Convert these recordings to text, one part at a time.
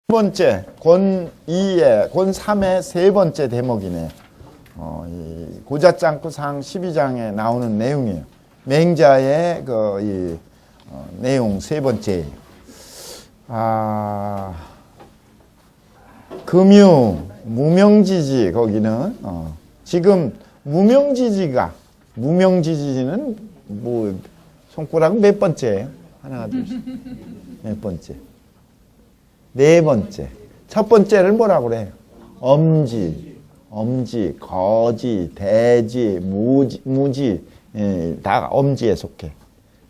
번째, 권 2의, 권 3의 세 번째 대목이네요. 이 고자짱구상 12장에 나오는 내용이에요. 맹자의 내용 세 번째예요. 금유, 무명지지, 거기는, 지금 무명지지는 뭐, 손가락 몇 번째예요? 하나, 둘, 셋. 몇 번째? 네 번째. 첫 번째를 뭐라고 그래요? 엄지, 거지, 대지, 무지, 다 엄지에 속해.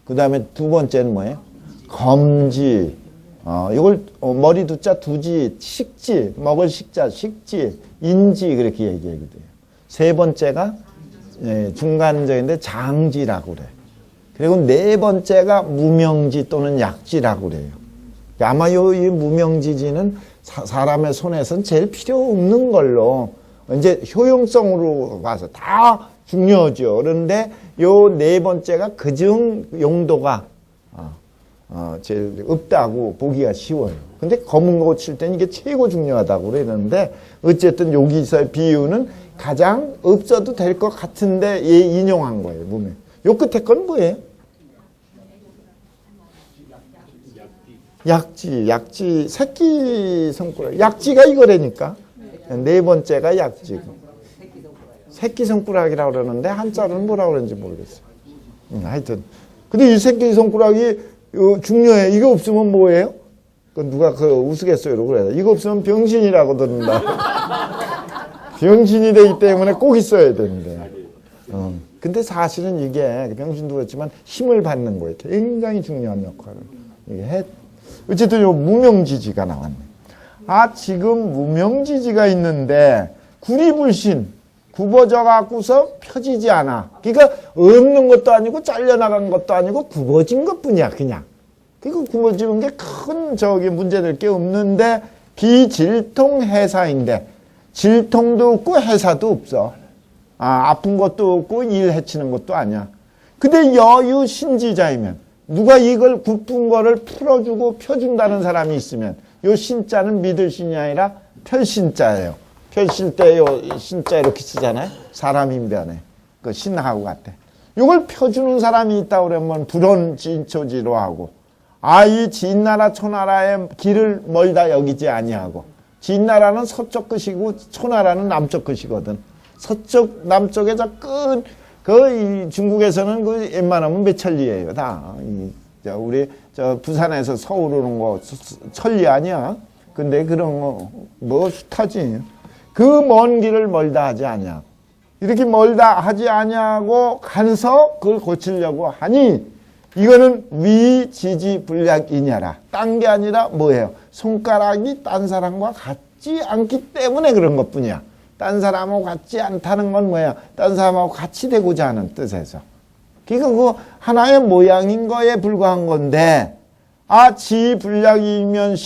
그 다음에 두 번째는 뭐예요? 검지. 이걸 머리 두자 두지, 식지, 먹을 식자, 식지, 인지 그렇게 얘기하기도 해요. 세 번째가 중간적인데 장지라고 그래요. 그리고 네 번째가 무명지 또는 약지라고 그래요. 아마 이 무명지지는 사람의 손에서는 제일 필요 없는 걸로 이제 효용성으로 봐서 다 중요하죠. 그런데 요 네 번째가 그중 용도가 제일 없다고 보기가 쉬워요. 근데 검은 거 칠 때는 이게 최고 중요하다고 그러는데 어쨌든 여기서의 비유는 가장 없어도 될 것 같은데 얘 인용한 거예요. 보면 요 끝에 건 뭐예요? 약지, 새끼 손가락. 약지가 이거라니까. 네 번째가 약지고. 새끼 손가락이라고 그러는데 한자로는 뭐라고 그러는지 모르겠어요. 하여튼. 근데 이 새끼 손가락이 중요해. 이거 없으면 뭐예요? 누가 우스갯소리로 그래요. 이거 없으면 병신이라고 듣는다. 병신이 되기 때문에 꼭 있어야 되는데. 근데 사실은 이게 병신도 그렇지만 힘을 받는 거예요. 굉장히 중요한 역할을. 이게 해. 어쨌든 요 무명지지가 나왔네. 지금 무명지지가 있는데 구리불신 굽어져 갖고서 펴지지 않아. 그러니까 없는 것도 아니고 잘려나간 것도 아니고 굽어진 것뿐이야 그냥. 그러니까 굽어지는 게 큰 문제될 게 없는데 비질통해사인데 질통도 없고 해사도 없어. 아픈 것도 없고 일 해치는 것도 아니야. 근데 여유신지자이면 누가 이걸 굽은 거를 풀어주고 펴준다는 사람이 있으면 요 신자는 믿을 신이 아니라 펼신자예요. 펼실 때 요 신자 이렇게 쓰잖아요. 사람 인변에. 그 신하고 같아. 이걸 펴주는 사람이 있다고 그러면 불언진초지로 하고 이 진나라 초나라의 길을 멀다 여기지 아니하고 진나라는 서쪽 끝이고 초나라는 남쪽 끝이거든. 서쪽 남쪽에서 이 중국에서는 웬만하면 몇 천리예요, 다. 우리 부산에서 서울 오는 거 천리 아니야? 근데 그런 거 뭐 숱하지. 그 먼 길을 멀다 하지 않냐. 이렇게 멀다 하지 않냐고 가서 그걸 고치려고 하니 이거는 위지지불약이냐라. 딴 게 아니라 뭐예요? 손가락이 딴 사람과 같지 않기 때문에 그런 것뿐이야. 딴 사람하고 같지 않다는 건 뭐야? 딴 사람하고 같이 되고자 하는 뜻에서. 그러니까 하나의 모양인 거에 불과한 건데, 지불약이면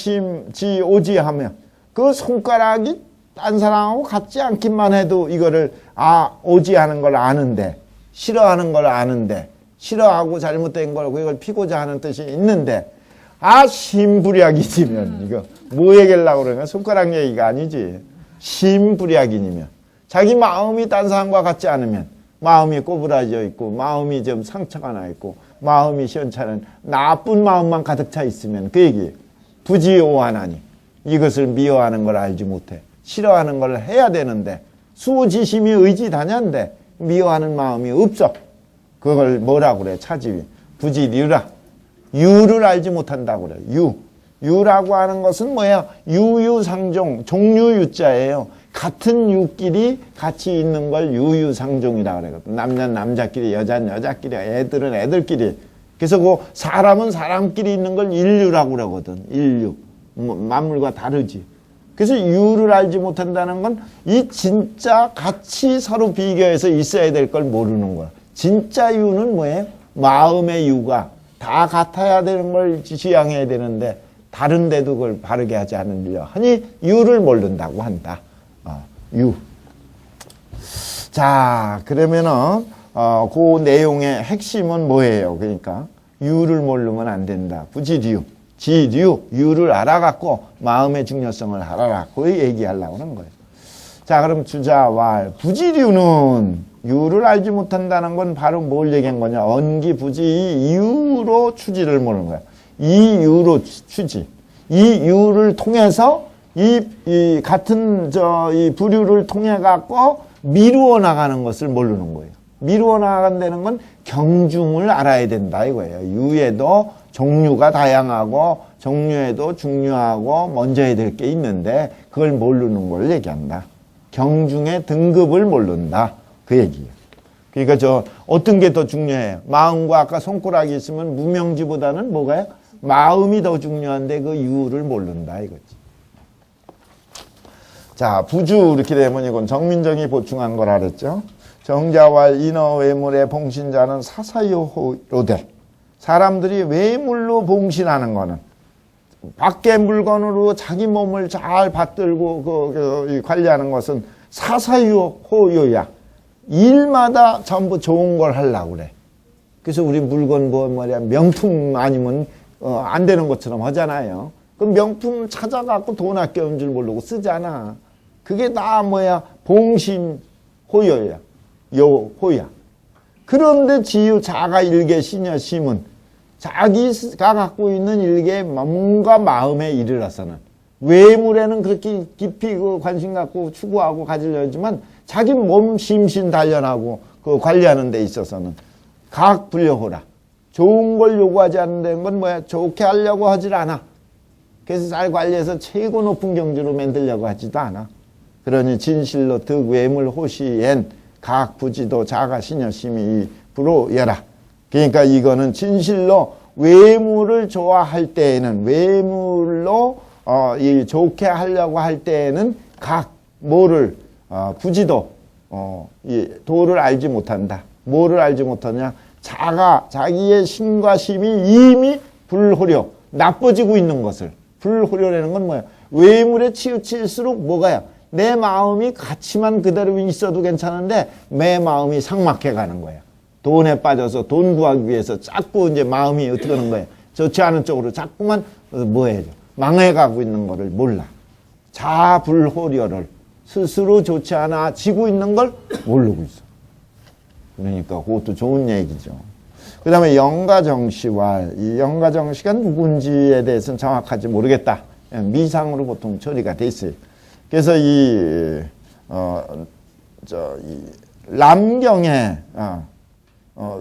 지오지하면 그 손가락이 딴 사람하고 같지 않기만 해도 이거를 오지하는 걸 아는데, 싫어하는 걸 아는데, 싫어하고 잘못된 걸 그걸 피고자 하는 뜻이 있는데, 심불약이지면 이거 뭐 얘기하려고 그러냐? 손가락 얘기가 아니지. 심불약이니면 자기 마음이 딴 사람과 같지 않으면 마음이 꼬부라져 있고 마음이 좀 상처가 나 있고 마음이 시원찮은 나쁜 마음만 가득 차 있으면 그 얘기 부지오하나니 이것을 미워하는 걸 알지 못해. 싫어하는 걸 해야 되는데 수지심이 의지다냐인데 미워하는 마음이 없어. 그걸 뭐라고 그래? 차지위 부지류라. 유를 알지 못한다고 그래. 유라고 하는 것은 뭐야? 유유상종, 종류유자예요. 같은 유끼리 같이 있는 걸 유유상종이라고 그러거든. 남자는 남자끼리, 여자는 여자끼리, 애들은 애들끼리. 그래서 사람은 사람끼리 있는 걸 인류라고 그러거든. 인류. 만물과 다르지. 그래서 유를 알지 못한다는 건 이 진짜 같이 서로 비교해서 있어야 될 걸 모르는 거야. 진짜 유는 뭐예요? 마음의 유가 다 같아야 되는 걸 지향해야 되는데 다른데도 그걸 바르게 하지 않으려 하니 유를 모른다고 한다. 유. 자, 그러면은 그 내용의 핵심은 뭐예요? 그러니까 유를 모르면 안 된다. 부지류, 지류, 유를 알아갖고 마음의 중요성을 알아라. 그 얘기하려고 하는 거예요. 자, 그럼 주자왈. 부지류는 유를 알지 못한다는 건 바로 뭘 얘기한 거냐. 언기, 부지, 이유로 추지를 모르는 거야. 이 유로 추지. 이 유를 통해서 이 같은 이 부류를 통해 갖고 미루어 나가는 것을 모르는 거예요. 미루어 나간다는 건 경중을 알아야 된다 이거예요. 유에도 종류가 다양하고 종류에도 중요하고 먼저 해야 될 게 있는데 그걸 모르는 걸 얘기한다. 경중의 등급을 모른다. 그 얘기예요. 그러니까 어떤 게 더 중요해요? 마음과 아까 손가락이 있으면 무명지보다는 뭐가요? 마음이 더 중요한데 그 유를 모른다 이거지. 자, 부주 이렇게 되면 이건 정민정이 보충한 거라 그랬죠. 정자왈 인어 외물의 봉신자는 사사유호로되. 사람들이 외물로 봉신하는 거는 밖의 물건으로 자기 몸을 잘 받들고 관리하는 것은 사사유호요야. 일마다 전부 좋은 걸 하려고 그래. 그래서 우리 물건 명품 아니면 안 되는 것처럼 하잖아요. 그럼 명품 찾아갖고 돈 아껴온 줄 모르고 쓰잖아. 그게 다 봉신 호요야. 호야. 그런데 지유 자가 일개 시녀 심은 자기가 갖고 있는 일개 뭔가 마음에 이르러서는 외물에는 그렇게 깊이 관심 갖고 추구하고 가지려지만 자기 몸 심신 단련하고 관리하는 데 있어서는 각 불려호라. 좋은 걸 요구하지 않는 건 좋게 하려고 하질 않아. 그래서 잘 관리해서 최고 높은 경주로 만들려고 하지도 않아. 그러니 진실로 득 외물 호시엔 각 부지도 자가 신여심이 불호여라. 그러니까 이거는 진실로 외물을 좋아할 때에는 외물로 좋게 하려고 할 때에는 각 뭐를 부지도 이 도를 알지 못한다. 뭐를 알지 못하냐? 자기의 신과 심이 이미 불호려 나빠지고 있는 것을. 불호려라는 건 뭐야? 외물에 치우칠수록 뭐가요? 내 마음이 가치만 그대로 있어도 괜찮은데 내 마음이 삭막해 가는 거야. 돈에 빠져서 돈 구하기 위해서 자꾸 이제 마음이 어떻게 하는 거야? 좋지 않은 쪽으로 자꾸만 뭐해요? 망해가고 있는 거를 몰라. 자불호려를 스스로 좋지 않아 지고 있는 걸 모르고 있어. 그러니까 그것도 좋은 얘기죠. 그 다음에 영가정시와 이 영가정시가 누군지에 대해서는 정확하지 모르겠다. 미상으로 보통 처리가 돼 있어요. 그래서 이 람경에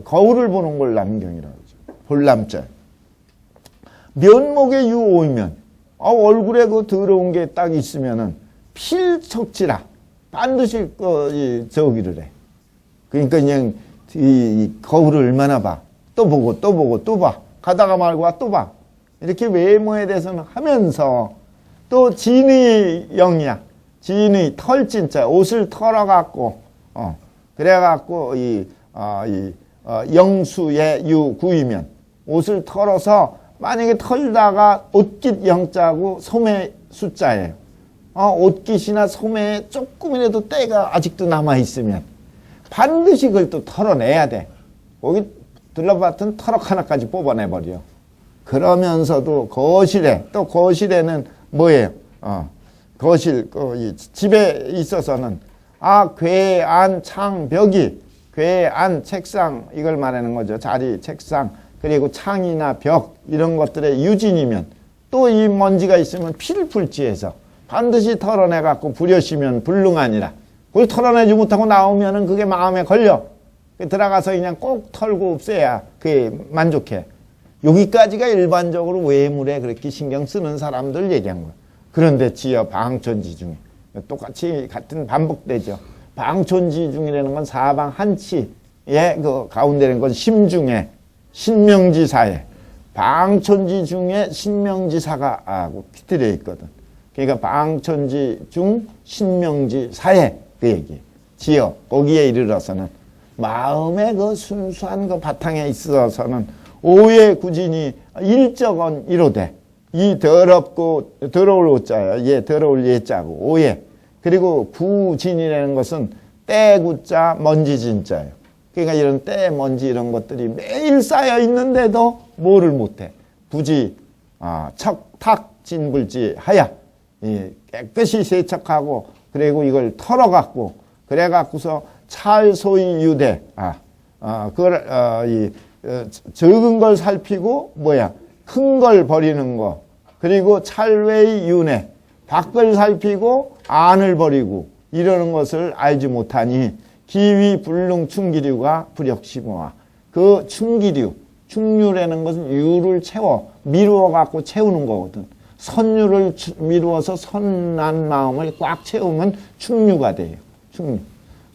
거울을 보는 걸 람경이라고 하죠. 볼람자. 면목에 유오이면 얼굴에 그 더러운 게 딱 있으면은 필척지라 반드시 저기를 해. 그러니까 그냥 이 거울을 얼마나 봐. 또 보고 또 보고 또 봐. 가다가 말고 또 봐. 이렇게 외모에 대해서는 하면서 또 진의 영이야. 진의 털진짜 옷을 털어갖고 그래갖고 영수의 유구이면 옷을 털어서 만약에 털다가 옷깃 영자고 소매 숫자예요. 옷깃이나 소매에 조금이라도 때가 아직도 남아있으면 반드시 그걸 또 털어내야 돼. 거기 들러봤던 털럭 하나까지 뽑아내버려. 그러면서도 거실에, 또 거실에는 뭐예요? 거실, 집에 있어서는, 궤, 안, 창, 벽이, 궤, 안, 책상, 이걸 말하는 거죠. 자리, 책상, 그리고 창이나 벽, 이런 것들의 유진이면, 또 이 먼지가 있으면 필풀지에서 반드시 털어내갖고 부려시면 불능하니라. 그걸 털어내지 못하고 나오면은 그게 마음에 걸려. 들어가서 그냥 꼭 털고 없애야 그게 만족해. 여기까지가 일반적으로 외물에 그렇게 신경 쓰는 사람들 얘기한 거야. 그런데 지어 방촌지 중에 똑같이 같은 반복되죠. 방촌지 중이라는 건 사방 한치의 그 가운데는 건 심중에 신명지사에 방촌지 중에 신명지사가 깃들여 있거든. 그러니까 방촌지 중 신명지사에 그 얘기. 지어 거기에 이르러서는 마음의 그 순수한 그 바탕에 있어서는 오해 구진이 일적은 이로되 이 더럽고 더러울 오자야. 예, 더러울 예자고 오해. 그리고 구진이라는 것은 때구자 먼지 진자예요. 그러니까 이런 때 먼지 이런 것들이 매일 쌓여 있는데도 뭐를 못해? 부지 척탁진불지 하야. 깨끗이 세척하고 그리고 이걸 털어갖고 그래 갖고서 찰소이 유대 적은 걸 살피고 큰 걸 버리는 거 그리고 찰외의 윤회 밖을 살피고 안을 버리고 이러는 것을 알지 못하니 기위 불능 충기류가 불역시모아 그 충유라는 것은 유를 미루어 갖고 채우는 거거든. 선유를 미루어서 선한 마음을 꽉 채우면 충유가 돼요.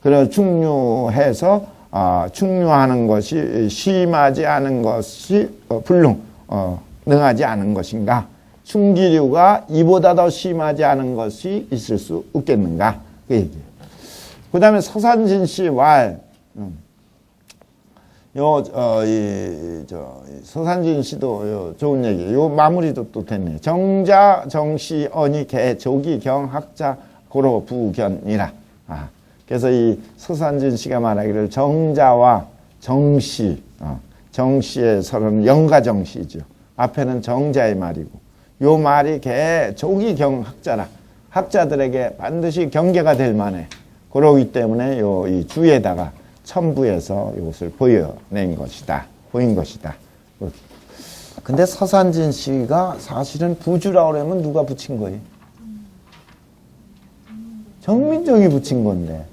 그래서 충유해서 충유하는 것이 심하지 않은 것이 능하지 않은 것인가? 충기류가 이보다 더 심하지 않은 것이 있을 수 없겠는가? 그 얘기예요. 그 다음에 서산진씨 서산진 씨도 좋은 얘기. 요 마무리도 또 됐네. 정자, 정시, 언이, 개, 조기, 경, 학자, 고로, 부견이라. 그래서 이 서산진 씨가 말하기를 정자와 정시, 정시의 서로는 영가정시죠. 앞에는 정자의 말이고, 요 말이 개, 조기, 경, 학자라. 학자들에게 반드시 경계가 될 만해. 그러기 때문에 이 주에다가 첨부해서 이것을 보인 것이다. 근데 서산진 씨가 사실은 부주라고 그러면 누가 붙인 거예요? 정민정이 붙인 건데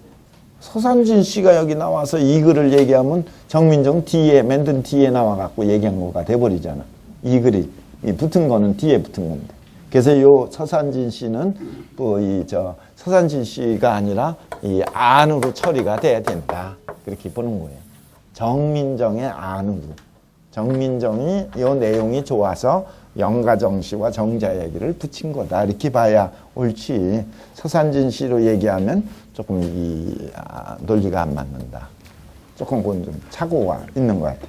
서산진 씨가 여기 나와서 이 글을 얘기하면 정민정 맨 뒤에 나와갖고 얘기한 거가 돼버리잖아. 이 글이 붙은 거는 뒤에 붙은 건데. 그래서 요 서산진 씨는 서산진 씨가 아니라 이 안으로 처리가 돼야 된다. 그렇게 보는 거예요. 정민정의 안으로. 정민정이 이 내용이 좋아서 영가정시와 정자 얘기를 붙인 거다. 이렇게 봐야 옳지. 서산진 씨로 얘기하면 조금 논리가 안 맞는다. 조금 그건 좀 착오가 있는 것 같아요.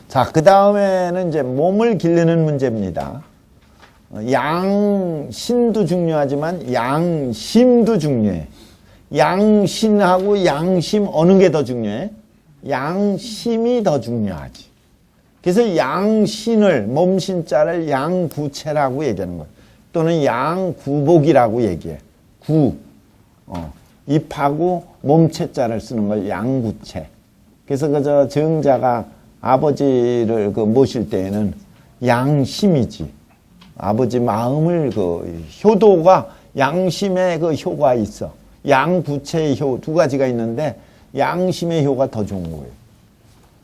자, 그 다음에는 이제 몸을 기르는 문제입니다. 양신도 중요하지만 양심도 중요해. 양신하고 양심 어느 게 더 중요해? 양심이 더 중요하지. 그래서 양신을 몸신자를 양구체라고 얘기하는 거야. 또는 양구복이라고 얘기해. 입하고 몸체자를 쓰는 걸 양구체. 그래서 정자가 아버지를 모실 때에는 양심이지. 아버지 마음을 효도가 양심의 효가 있어. 양구체의 효 두 가지가 있는데 양심의 효가 더 좋은 거예요.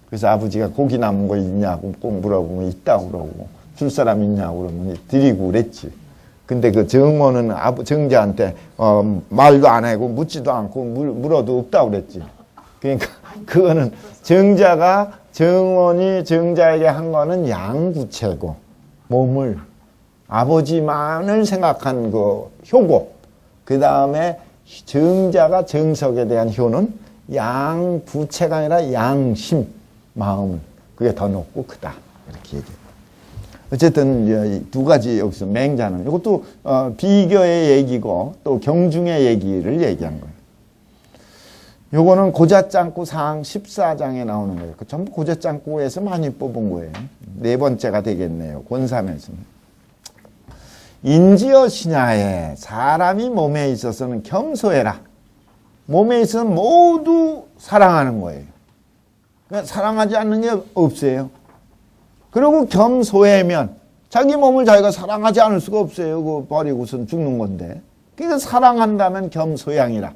그래서 아버지가 고기 남은 거 있냐고 꼭 물어보면 있다고 그러고 줄 사람 있냐고 그러면 드리고 그랬지. 근데 그 정원은 정자한테 말도 안 하고 묻지도 않고 물어도 없다고 그랬지. 그러니까 그거는 정원이 정자에게 한 거는 양구체고 몸을 아버지만을 생각한 효고 그 다음에 정자가 정석에 대한 효는 양부체가 아니라 양심, 마음. 그게 더 높고 크다. 이렇게 얘기해요. 어쨌든 두 가지 여기서 맹자는 이것도 비교의 얘기고 또 경중의 얘기를 얘기한 거예요. 요거는 고자짱구 상 14장에 나오는 거예요. 전부 고자짱구에서 많이 뽑은 거예요. 네 번째가 되겠네요. 권삼에서는. 인지어시냐에 사람이 몸에 있어서는 겸소해라. 몸에 있어서는 모두 사랑하는 거예요. 그러니까 사랑하지 않는 게 없어요. 그리고 겸소해면 자기 몸을 자기가 사랑하지 않을 수가 없어요. 그거 버리고선 죽는 건데. 그래서 사랑한다면 겸소양이라.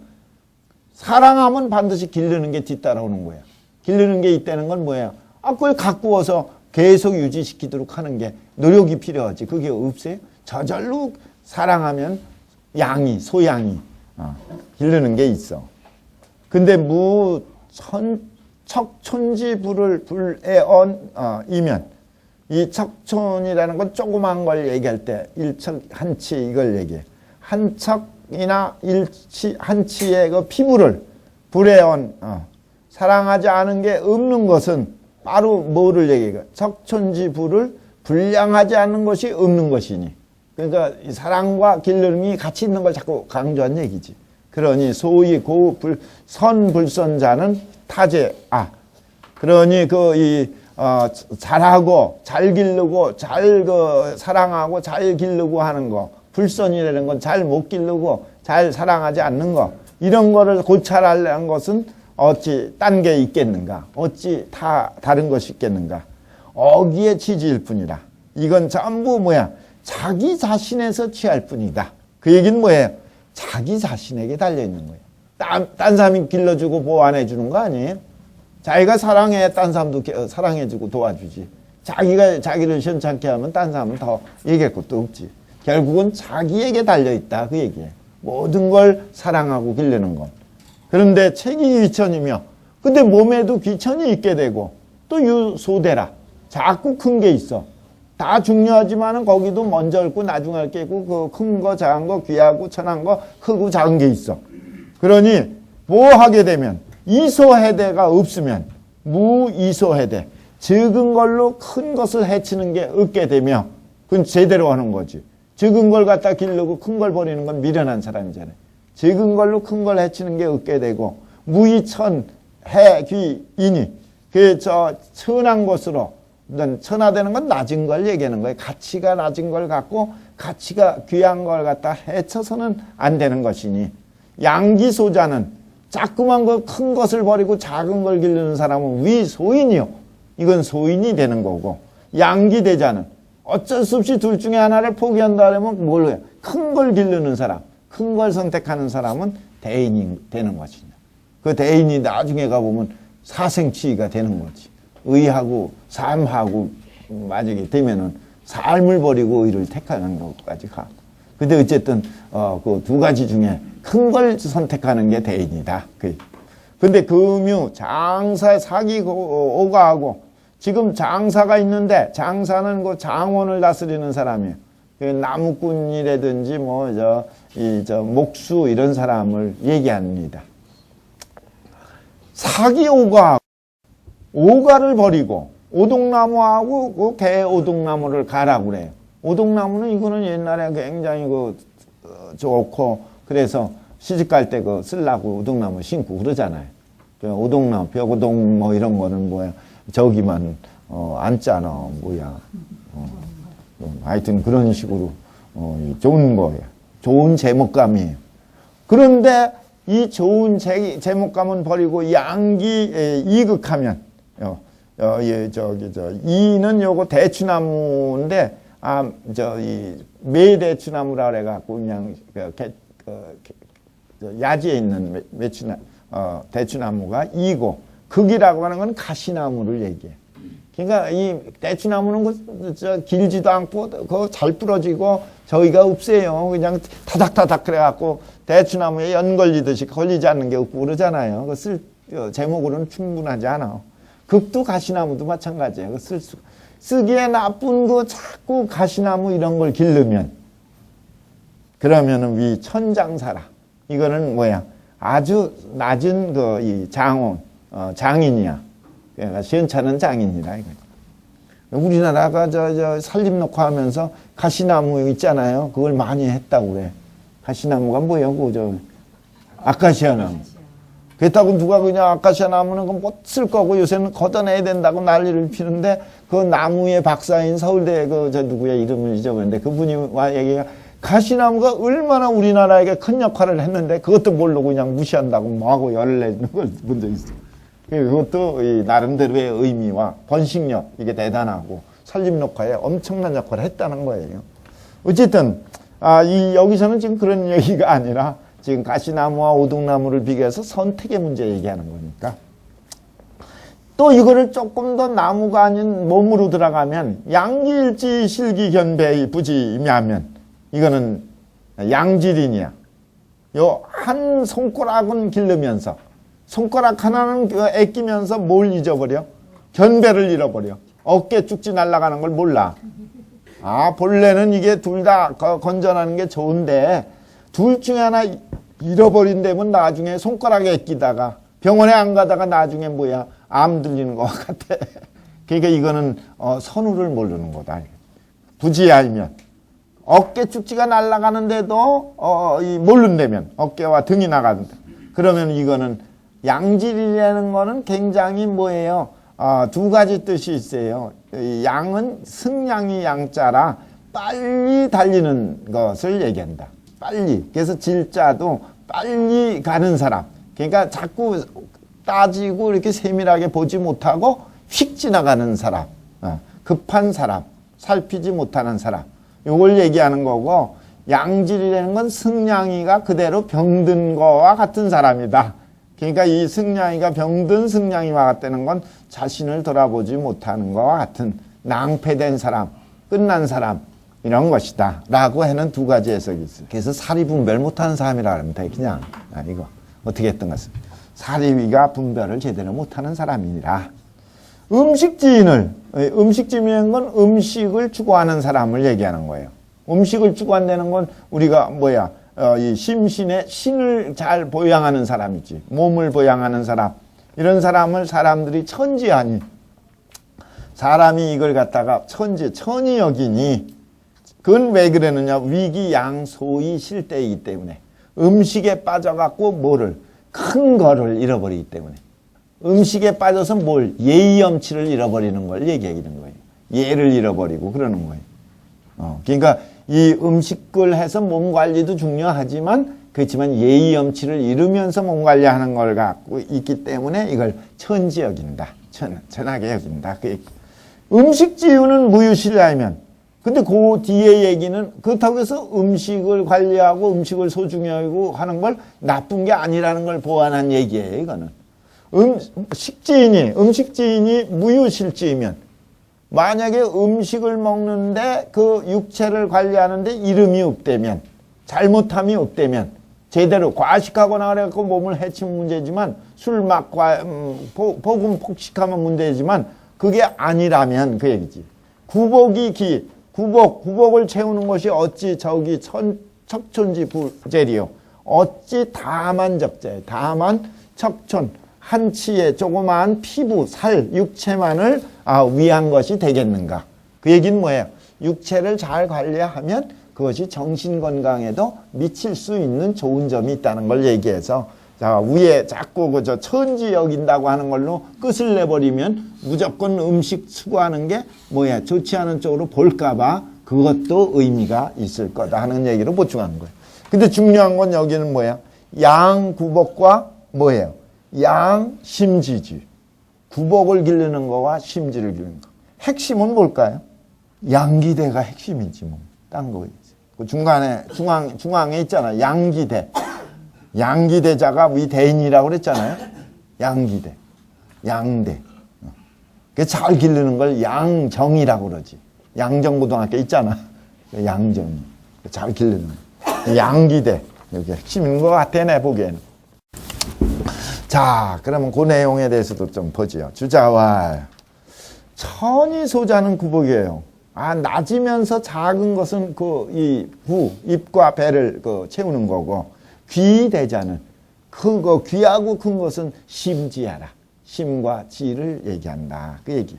사랑하면 반드시 기르는 게 뒤따라오는 거야. 기르는 게 있다는 건 뭐야? 그걸 가꾸어서 계속 유지시키도록 하는 게 노력이 필요하지. 그게 없어요? 저절로 사랑하면 소양이 기르는 게 있어. 근데 척촌지불을 이면 이 척촌이라는 건 조그만 걸 얘기할 때 일척 한치 이걸 얘기해. 한 척이나 한치의 그 피부를 불에 사랑하지 않은 게 없는 것은 바로 뭐를 얘기해? 척촌지불을 불량하지 않는 것이 없는 것이니. 그러니까 이 사랑과 기름이 같이 있는 걸 자꾸 강조한 얘기지. 그러니 소위 선불선자는 타제. 그러니 잘하고 잘 기르고 잘 사랑하고 잘 기르고 하는 거, 불선이라는 건 잘 못 기르고 잘 사랑하지 않는 거, 이런 거를 고찰하려는 것은 어찌 딴 게 있겠는가? 어찌 다른 것이 있겠는가? 어기의 취지일 뿐이라. 이건 전부 뭐야? 자기 자신에서 취할 뿐이다. 그 얘기는 뭐예요? 자기 자신에게 달려있는 거예요. 딴 사람이 길러주고 보완해 주는 거 아니에요? 자기가 사랑해, 딴 사람도 사랑해주고 도와주지. 자기가 자기를 시원찮게 하면 딴 사람은 더 얘기할 것도 없지. 결국은 자기에게 달려있다, 그 얘기예요. 모든 걸 사랑하고 기르는 것. 그런데 책이 귀천이며, 근데 몸에도 귀천이 있게 되고, 또 유소대라. 자꾸 큰 게 있어. 다 중요하지만은 거기도 먼저 얽고 나중에 얽고, 그 큰 거, 작은 거, 귀하고 천한 거, 크고 작은 게 있어. 그러니 뭐 하게 되면 이소해대가 없으면 무이소해대, 적은 걸로 큰 것을 해치는 게 없게 되면 그건 제대로 하는 거지. 적은 걸 갖다 기르고 큰 걸 버리는 건 미련한 사람이잖아요. 적은 걸로 큰 걸 해치는 게 없게 되고, 무이천 해귀이니, 선한 것으로, 천하되는 건 낮은 걸 얘기하는 거예요. 가치가 낮은 걸 갖고 가치가 귀한 걸 갖다 해쳐서는 안 되는 것이니, 양기소자는 자꾸만 그 큰 것을 버리고 작은 걸 기르는 사람은 위소인이요. 이건 소인이 되는 거고, 양기대자는 어쩔 수 없이 둘 중에 하나를 포기한다 하면 뭘 해요? 큰 걸 기르는 사람, 큰 걸 선택하는 사람은 대인이 되는 것이냐. 그 대인이 나중에 가보면 사생치의가 되는 거지. 의하고 삶하고 만약에 되면은 삶을 버리고 의를 택하는 것까지 가. 근데 어쨌든 그 두 가지 중에 큰 걸 선택하는 게 대인이다. 근데 금유 장사 사기 오가하고, 지금 장사가 있는데 장사는 그 장원을 다스리는 사람이에요. 그 나무꾼이라든지 목수 이런 사람을 얘기합니다. 사기 오가를 버리고 오동나무하고 그 개오동나무를 가라고 그래요. 오동나무는 이거는 옛날에 굉장히 좋고, 그래서 시집갈 때 쓰려고 오동나무 심고 그러잖아요. 오동나무, 벽오동 뭐 이런 거는 뭐야, 저기만 앉잖아, 뭐야. 하여튼 그런 식으로 좋은 거예요. 좋은 제목감이에요. 그런데 이 좋은 제목감은 버리고 양기 이극하면, 이는 요거 대추나무인데, 이 매대추나무라 그래갖고 그냥 야지에 있는 대추나무가 이고, 극이라고 하는 건 가시나무를 얘기해. 그러니까 이 대추나무는 길지도 않고 잘 부러지고 저기가 없어요. 그냥 타닥타닥 그래갖고 대추나무에 연 걸리듯이 걸리지 않는 게 없고 그러잖아요. 제목으로는 충분하지 않아. 극도 가시나무도 마찬가지예요. 쓰기에 나쁜 자꾸 가시나무 이런 걸 기르면, 그러면은 위 천장사라. 이거는 뭐야? 아주 낮은 이 장원, 장인이야. 그러니까 시원찮은 장인이다. 이거. 우리나라가 산림 녹화하면서 가시나무 있잖아요. 그걸 많이 했다고 그래. 가시나무가 뭐예요? 아카시아 나무. 그렇다고 누가 그냥 아카시아 나무는 못 쓸 거고 요새는 걷어내야 된다고 난리를 피는데, 그 나무의 박사인 서울대 누구야 이름을 잊어버렸는데, 그분이 와 얘기가, 가시나무가 얼마나 우리나라에게 큰 역할을 했는데 그것도 모르고 그냥 무시한다고 뭐하고 열을 내는 걸 본 적 있어. 그것도 이 나름대로의 의미와 번식력, 이게 대단하고 산림 녹화에 엄청난 역할을 했다는 거예요. 어쨌든 여기서는 지금 그런 얘기가 아니라 지금 가시나무와 오동나무를 비교해서 선택의 문제 얘기하는 거니까. 또 이거를 조금 더 나무가 아닌 몸으로 들어가면, 양기일지 실기견배의 부지임야면, 이거는 양질인이야. 요 한 손가락은 기르면서 손가락 하나는 애끼면서 뭘 잊어버려? 견배를 잃어버려. 어깨 쭉지 날아가는 걸 몰라. 본래는 이게 둘 다 건전하는 게 좋은데 둘 중에 하나 잃어버린다면 나중에 손가락에 애끼다가 병원에 안 가다가 나중에 뭐야, 암 들리는 것 같아. 그러니까 이거는 선우를 모르는 거다. 부지 알면 어깨 쭉지가 날아가는데도 모른다면, 어깨와 등이 나가는데, 그러면 이거는 양질이라는 거는 굉장히 뭐예요? 두 가지 뜻이 있어요. 이 양은 승냥이 양자라 빨리 달리는 것을 얘기한다. 빨리. 그래서 질자도 빨리 가는 사람. 그러니까 자꾸 따지고 이렇게 세밀하게 보지 못하고 휙 지나가는 사람. 급한 사람. 살피지 못하는 사람. 요걸 얘기하는 거고, 양질이라는 건 승냥이가 그대로 병든 거와 같은 사람이다. 그러니까 이 승냥이가 병든 승냥이와 같다는 건 자신을 돌아보지 못하는 것과 같은 낭패된 사람, 끝난 사람 이런 것이다 라고 하는 두 가지 해석이 있어요. 그래서 사리 분별 못하는 사람이라 하면 돼. 그냥 이거 어떻게 했던 것은 사리위가 분별을 제대로 못하는 사람이라. 음식지인이라는 건 음식을 추구하는 사람을 얘기하는 거예요. 음식을 추구한다는 건 우리가 이 심신의 신을 잘 보양하는 사람이지. 몸을 보양하는 사람. 이런 사람을 사람들이 천지하니. 사람이 이걸 갖다가 천이 여기니. 그건 왜 그러느냐. 위기양소의 실대이기 때문에. 음식에 빠져갖고 큰 거를 잃어버리기 때문에. 음식에 빠져서 예의엄치를 잃어버리는 걸 얘기하는 거예요. 예를 잃어버리고 그러는 거예요. 그러니까 이 음식을 해서 몸 관리도 중요하지만 그렇지만 예의엄치를 잃으면서 몸 관리하는 걸 갖고 있기 때문에 이걸 천지 여긴다. 천하게 여긴다. 음식지유는 무유실라면 근데 그 뒤에 얘기는 그렇다고 해서 음식을 관리하고 음식을 소중히 여기고 하는 걸 나쁜 게 아니라는 걸 보완한 얘기예요. 이거는. 음식지인이 무유실지이면 만약에 음식을 먹는데 그 육체를 관리하는데 이름이 없다면, 잘못함이 없다면, 제대로 과식하거나 그래갖고 몸을 해치면 문제지만, 술 막, 복음 폭식하면 문제지만, 그게 아니라면 그 얘기지. 구복을 채우는 것이 어찌 척촌지 부재리요. 어찌 다만 적재, 다만 척촌. 한치의 조그마한 피부, 살, 육체만을 위한 것이 되겠는가. 그 얘기는 뭐예요? 육체를 잘 관리하면 그것이 정신건강에도 미칠 수 있는 좋은 점이 있다는 걸 얘기해서 위에 자꾸 천지 여긴다고 하는 걸로 끝을 내버리면 무조건 음식 추구하는 게 좋지 않은 쪽으로 볼까봐 그것도 의미가 있을 거다 하는 얘기로 보충하는 거예요. 근데 중요한 건 여기는 양구복과 양심지지. 구복을 기르는 거와 심지를 기르는 거. 핵심은 뭘까요? 양기대가 핵심이지 딴 거 있지. 그 중앙에 있잖아. 양기대. 양기대자가 위대인이라고 그랬잖아요. 양기대. 양대. 잘 기르는 걸 양정이라고 그러지. 양정고등학교 있잖아. 양정이. 잘 기르는 거. 양기대. 여기 핵심인 것 같아, 내 보기에는. 자, 그러면 그 내용에 대해서도 좀 보지요. 주자왈. 천이 소자는 구복이에요. 낮으면서 작은 것은 입과 배를 채우는 거고, 귀대자는 귀하고 큰 것은 심지하라. 심과 지를 얘기한다. 그 얘기.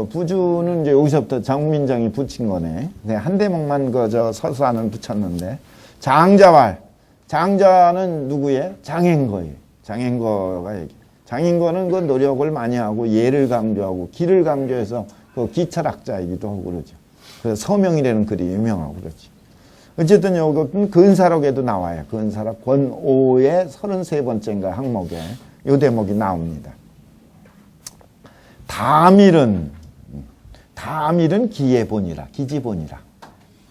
부주는 이제 여기서부터 정민정이 붙인 거네. 한 대목만 서수하는 붙였는데. 장자왈. 장자는 누구예요? 장행거예요. 장행거가 얘기. 장행거는 그 노력을 많이 하고 예를 강조하고 기를 강조해서 그 기철학자이기도 하고 그러죠. 그래서 서명이라는 글이 유명하고 그러지. 어쨌든 요것은 근사록에도 나와요. 근사록 권오의 33번째인가 항목에 요 대목이 나옵니다. 다밀은 기예본이라, 기지본이라.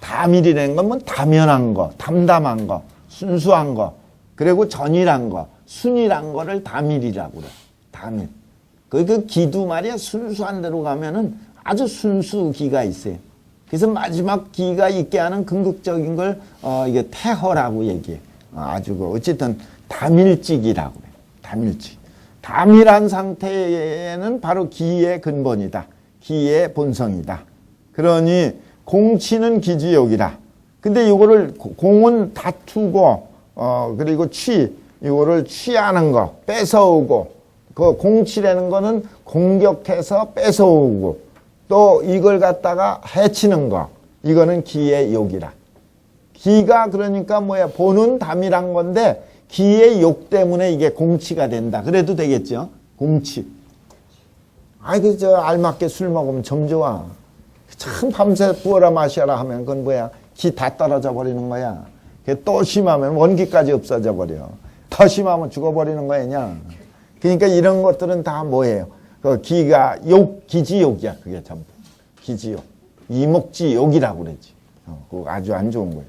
다밀이라는 건 다면한 거, 담담한 거, 순수한 거, 그리고 전이란 거, 순이란 거를 다밀이라고 그래. 다밀. 그 기도 말이야. 순수한 데로 가면은 아주 순수기가 있어요. 그래서 마지막 기가 있게 하는 궁극적인 걸, 이게 태허라고 얘기해. 아주 어쨌든 다밀직이라고 그래. 다밀직. 다밀한 상태에는 바로 기의 근본이다. 기의 본성이다. 그러니 공치는 기지욕이라. 근데 이거를 공은 다투고 그리고 이거를 취하는 거, 뺏어오고 그 공치라는 거는 공격해서 뺏어오고 또 이걸 갖다가 해치는 거. 이거는 기의 욕이라. 기가 그러니까 보는 담이란 건데 기의 욕 때문에 이게 공치가 된다. 그래도 되겠죠. 공치. 아이, 저 알맞게 술 먹으면 점 좋아. 참 밤새 부어라 마셔라 하면 그건 뭐야? 기 다 떨어져 버리는 거야. 또 심하면 원기까지 없어져 버려. 더 심하면 죽어버리는 거야, 그냥. 그러니까 이런 것들은 다 뭐예요? 그 기가 기지욕이야, 그게 전부. 기지욕. 이목지욕이라고 그러지. 그거 아주 안 좋은 거예요.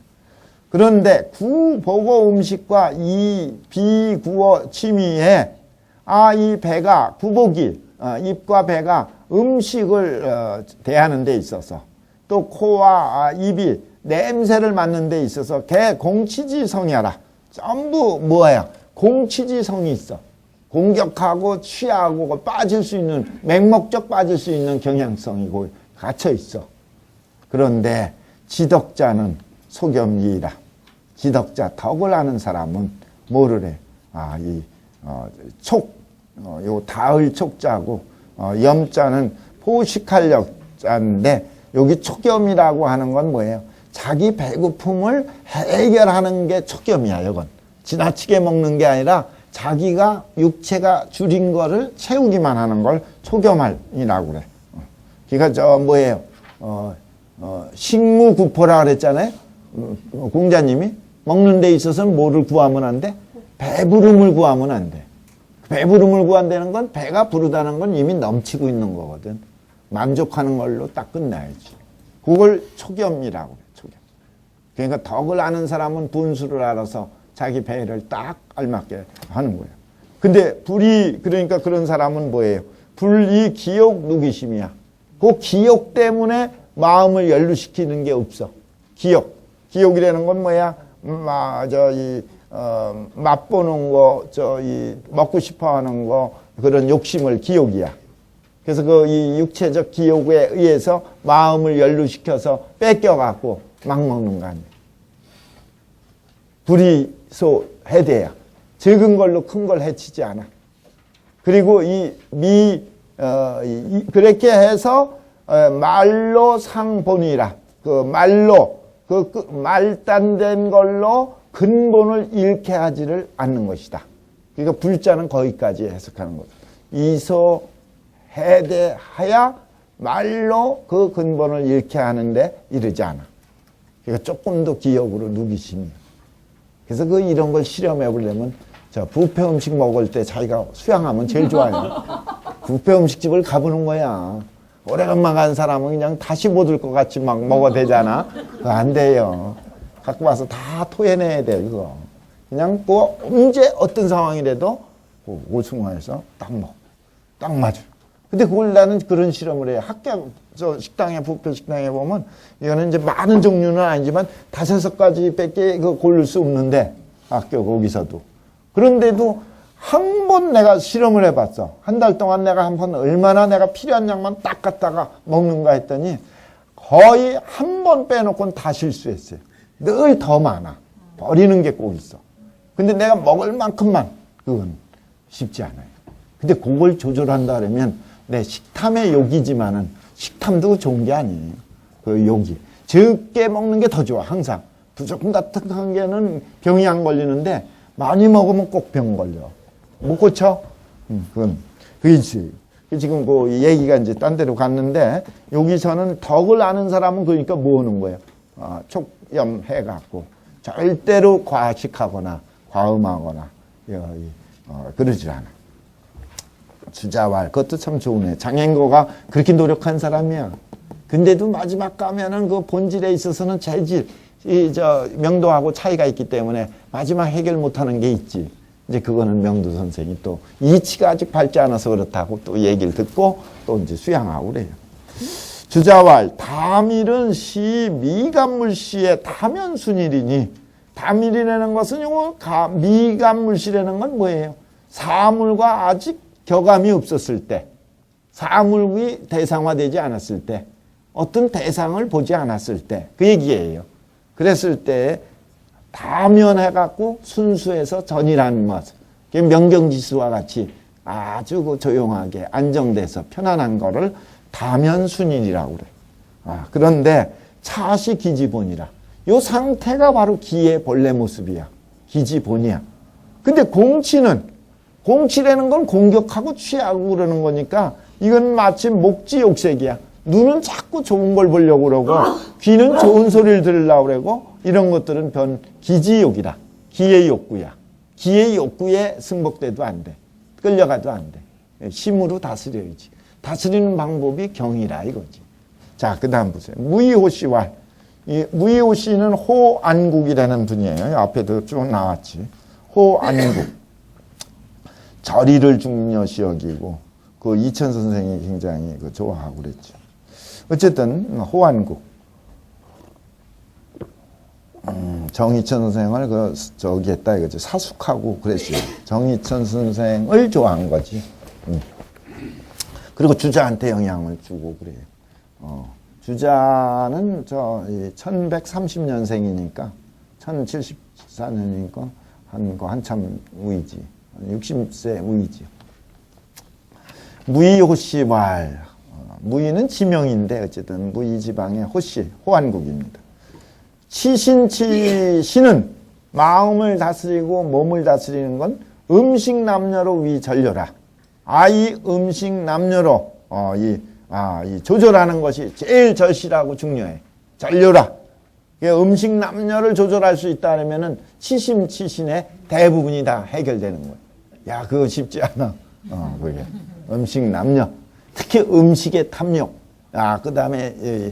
그런데 구보고 음식과 이 비구어 취미에 이 배가 구복이 입과 배가 음식을 대하는 데 있어서 또 코와 입이 냄새를 맡는 데 있어서 개 공치지성이하라. 전부 뭐야? 공치지성이 있어. 공격하고 취하고 빠질 수 있는 맹목적 빠질 수 있는 경향성이 갇혀 있어. 그런데 지덕자는 소겸이라. 지덕자 덕을 아는 사람은 뭐를 해? 요 다을 촉자고 염자는 포식할 역자인데 여기 촉겸이라고 하는 건 뭐예요? 자기 배고픔을 해결하는 게 촉겸이야. 이건 지나치게 먹는 게 아니라 자기가 육체가 줄인 거를 채우기만 하는 걸 촉겸이라고 그래. 그러니까 저 뭐예요? 식무구포라 그랬잖아요. 공자님이 먹는 데 있어서는 뭐를 구하면 안 돼? 배부름을 구하면 안 돼. 배부름을 구한다는 건 배가 부르다는 건 이미 넘치고 있는 거거든. 만족하는 걸로 딱 끝나야지. 그걸 촉겸이라고 해. 촉겸. 그러니까 덕을 아는 사람은 분수를 알아서 자기 배를 딱 알맞게 하는 거예요. 근데 그러니까 그런 사람은 뭐예요? 불이 기욕 누기심이야. 그 기욕 때문에 마음을 연루시키는 게 없어. 기욕이라는 건 뭐야? 맛보는 거, 먹고 싶어 하는 거, 그런 욕심을 기욕이야. 그래서 이 육체적 기욕에 의해서 마음을 연루시켜서 뺏겨갖고 막 먹는 거 아니야. 불이소 해대야. 적은 걸로 큰 걸 해치지 않아. 그리고 그렇게 해서 말로 상본이라. 말단된 걸로 근본을 잃게 하지를 않는 것이다. 그러니까 불자는 거기까지 해석하는 거다. 이소 해대하야 말로 그 근본을 잃게 하는데 이르지 않아. 그러니까 조금 더 기억으로 누기심이야. 그래서 이런 걸 실험해 보려면 뷔페 음식 먹을 때 자기가 수양하면 제일 좋아요. 뷔페 음식집을 가보는 거야. 오래간만 간 사람은 그냥 다시 못 올 것 같이 막 먹어도 되잖아. 그거 안 돼요. 갖고 와서 다 토해내야 돼, 그거. 그냥 언제 어떤 상황이라도 오승화해서 딱 맞아. 근데 그걸 나는 그런 실험을 해요. 식당에, 뷔페 식당에 보면 이거는 이제 많은 종류는 아니지만 5가지밖에 고를 수 없는데 학교 거기서도. 그런데도 한 번 내가 실험을 해봤어. 한 달 동안 내가 한 번 얼마나 내가 필요한 양만 딱 갖다가 먹는가 했더니 거의 한 번 빼놓고는 다 실수했어요. 늘 더 많아. 버리는 게 꼭 있어. 근데 내가 먹을 만큼만 그건 쉽지 않아요. 근데 그걸 조절한다 그러면 내 식탐의 욕이지만은 식탐도 좋은 게 아니에요. 그 욕이. 적게 먹는 게 더 좋아, 항상. 부조금 같은 게는 병이 안 걸리는데 많이 먹으면 꼭 병 걸려. 못 고쳐? 그렇지. 지금 그 얘기가 이제 딴 데로 갔는데 여기서는 덕을 아는 사람은 그러니까 뭐 하는 거예요? 촉염해갖고 절대로 과식하거나 과음하거나 그러지 않아. 주자왈 그것도 참 좋으네. 장행거가 그렇게 노력한 사람이야. 근데도 마지막 가면은 그 본질에 있어서는 재질 명도하고 차이가 있기 때문에 마지막 해결 못하는 게 있지. 이제 그거는 명도 선생이 또 이치가 아직 밝지 않아서 그렇다고 또 얘기를 듣고 또 이제 수양하고 그래요. 주자왈 다밀은 미간물시의 다면순일이니 다밀이라는 것은 요거 미간물시라는 건 뭐예요? 사물과 아직 교감이 없었을 때, 사물이 대상화되지 않았을 때, 어떤 대상을 보지 않았을 때 그 얘기예요. 그랬을 때 다면해갖고 순수해서 전이라는 것, 명경지수와 같이 아주 조용하게 안정돼서 편안한 거를 다면순일이라고 그래. 그런데 차시 기지본이라. 요 상태가 바로 기의 본래 모습이야. 기지본이야. 근데 공치는 공치라는 건 공격하고 취하고 그러는 거니까 이건 마치 목지욕색이야. 눈은 자꾸 좋은 걸 보려고 그러고 귀는 좋은 소리를 들으려고 그러고 이런 것들은 기지욕이라. 기의 욕구야. 기의 욕구에 승복돼도 안 돼. 끌려가도 안 돼. 힘으로 다스려야지. 다스리는 방법이 경이라 이거지. 자, 그 다음 보세요. 무의호씨왈. 이 무의호씨는 호안국이라는 분이에요. 앞에도 쭉 나왔지. 호안국. 절의를 중요시 여기고 그 이천 선생이 굉장히 좋아하고 그랬죠. 어쨌든 호안국. 정이천 선생을 저기 했다 이거죠. 사숙하고 그랬어요. 정이천 선생을 좋아한 거지. 그리고 주자한테 영향을 주고 그래요. 주자는 1130년생이니까 1074년이니까 한참 후이지. 60세 후이지. 무의호씨 말. 무의는 지명인데 어쨌든 무의 지방의 호씨, 호안국입니다. 치신치신은 마음을 다스리고 몸을 다스리는 건 음식 남녀로 위전료라. 이 음식 남녀로 이 조절하는 것이 제일 절실하고 중요해. 전료라. 음식 남녀를 조절할 수 있다면은 치심치신의 대부분이 다 해결되는 거야. 야, 그거 쉽지 않아. 그게 음식 남녀, 특히 음식의 탐욕, 그 다음에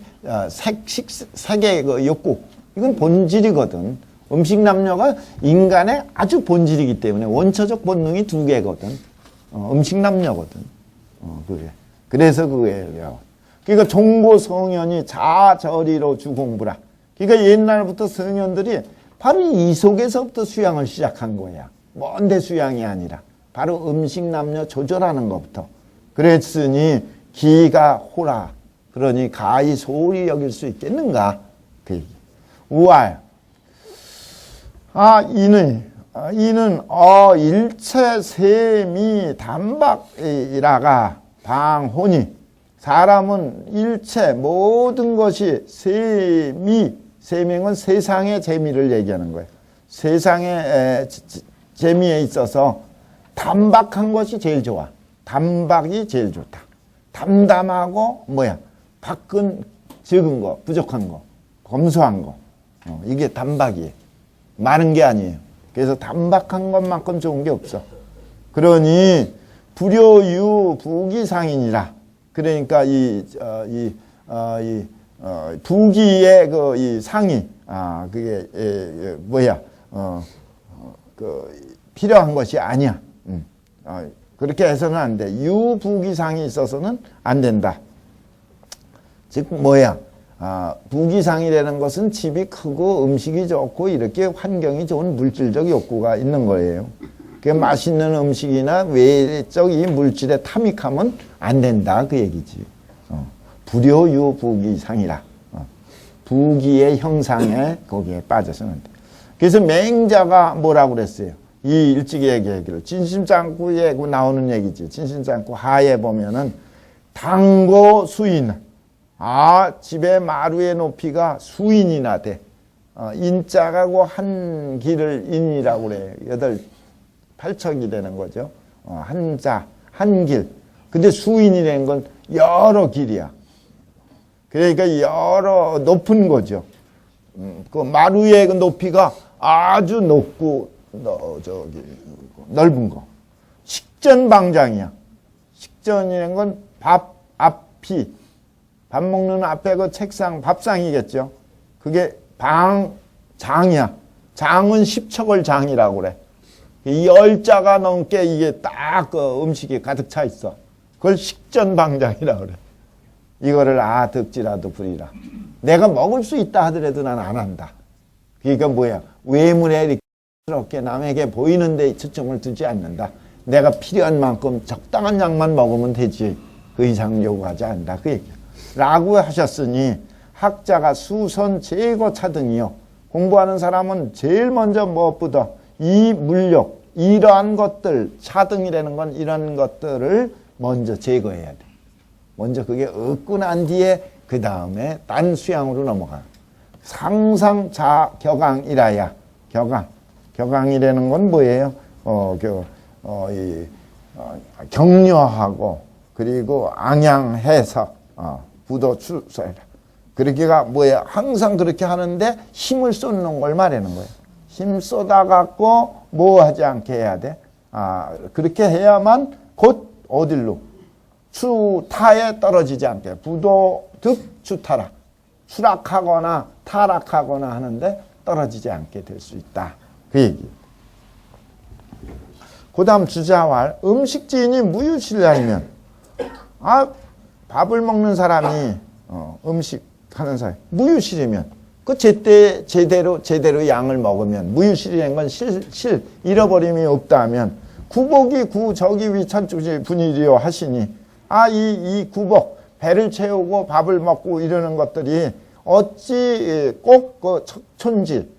색의 그 욕구, 이건 본질이거든. 음식 남녀가 인간의 아주 본질이기 때문에 원초적 본능이 두 개거든. 음식 남녀거든. 그게. 그래서 그거예요. 그러니까 종고 성현이 자절의로 주공부라. 그러니까 옛날부터 성현들이 바로 이 속에서부터 수양을 시작한 거야. 먼데 수양이 아니라 바로 음식 남녀 조절하는 것부터. 그랬으니 기가 호라. 그러니 가히 소홀히 여길 수 있겠는가? 그 얘기. 우알. 이는 일체 셈이 단박이라가 방혼이. 사람은 일체 모든 것이 셈인 세상의 재미를 얘기하는 거예요. 세상의 재미에 있어서 단박한 것이 제일 좋아. 단박이 제일 좋다. 담담하고 밖은 적은 거, 부족한 거, 검소한 거. 이게 단박이에요. 많은 게 아니에요. 그래서 단박한 것만큼 좋은 게 없어. 그러니 불효유 부기상이니라. 그러니까 부기의 이 상이 그게 필요한 것이 아니야. 그렇게 해서는 안 돼. 유부기상이 있어서는 안 된다. 즉 부기상이라는 것은 집이 크고 음식이 좋고 이렇게 환경이 좋은 물질적 욕구가 있는 거예요. 그 맛있는 음식이나 외적 이 물질에 탐닉하면 안 된다 그 얘기지. 불효유 부기상이라. 부기의 형상에 거기에 빠져서는 안 돼. 그래서 맹자가 뭐라고 그랬어요? 이 일찍이 얘기하기를 진심짱구에 나오는 얘기지. 진심짱구 하에 보면은 당고 수인. 집의 마루의 높이가 수인이나 돼. 인자가고 한 길을 인이라고 그래. 8척이 되는 거죠. 한자, 한 길. 근데 수인이라는 건 여러 길이야. 그러니까 여러 높은 거죠. 그 마루의 그 높이가 아주 높고 넓은 거. 식전방장이야. 식전이라는 건 밥 앞이, 밥 먹는 앞에 그 책상, 밥상이겠죠. 그게 장이야. 장은 10척을 장이라고 그래. 10자가 넘게 이게 딱 그 음식이 가득 차 있어. 그걸 식전방장이라고 그래. 이거를 득지라도 부리라. 내가 먹을 수 있다 하더라도 난 안 한다. 그러니까 외물에 이렇게 남에게 보이는데 초점을 두지 않는다. 내가 필요한 만큼 적당한 양만 먹으면 되지. 그 이상 요구하지 않는다. 그 얘기야. 라고 하셨으니 학자가 수선 제거 차등이요. 공부하는 사람은 제일 먼저 무엇보다 이 물욕, 이러한 것들, 차등이라는 건 이런 것들을 먼저 제거해야 돼. 먼저 그게 얻고 난 뒤에 그 다음에 딴 수양으로 넘어가. 상상자격앙이라야. 격앙이라는 건 뭐예요? 격려하고 그리고 앙양해서 부도 출소해라. 그렇게가 뭐야? 항상 그렇게 하는데 힘을 쏟는 걸 말하는 거예요. 힘 쏟아갖고 뭐 하지 않게 해야 돼? 그렇게 해야만 곧 어딜로? 추타에 떨어지지 않게. 부도득 추타라. 추락하거나 타락하거나 하는데 떨어지지 않게 될 수 있다. 그 얘기. 그 다음 주자왈. 음식지인이 무유실량이면 밥을 먹는 사람이 음식 하는 사람 무유실이면 그 제대로 양을 먹으면 무유실이라는 건 잃어버림이 없다 하면 구복이 저기 위천주지 분이리요 하시니 이 구복 배를 채우고 밥을 먹고 이러는 것들이 어찌 꼭 그 척촌질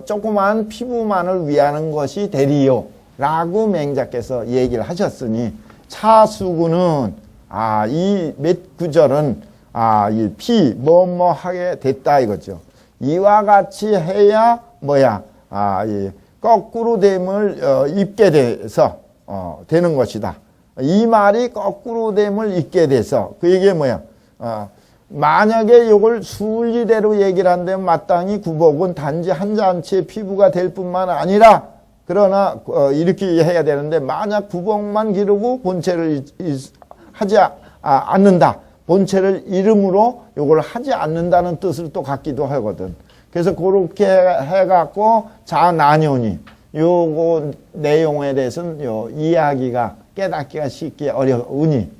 조그마한 피부만을 위하는 것이 되리요 라고 맹자께서 얘기를 하셨으니 차수구는 이 몇 구절은 이 피 뭐뭐 하게 됐다 이거죠. 이와 같이 해야 뭐야 이 거꾸로 됨을 입게 돼서 되는 것이다. 이 말이 거꾸로 됨을 입게 돼서 그 얘기 뭐야? 만약에 이걸 순리대로 얘기를 한다면 마땅히 구복은 단지 한 잔치의 피부가 될 뿐만 아니라 그러나 이렇게 해야 되는데 만약 구복만 기르고 본체를 하지 않는다. 본체를 이름으로 이걸 하지 않는다는 뜻을 또 갖기도 하거든. 그래서 그렇게 해갖고 자난연이 요거 내용에 대해서는 이해하기가 깨닫기가 쉽기 어려우니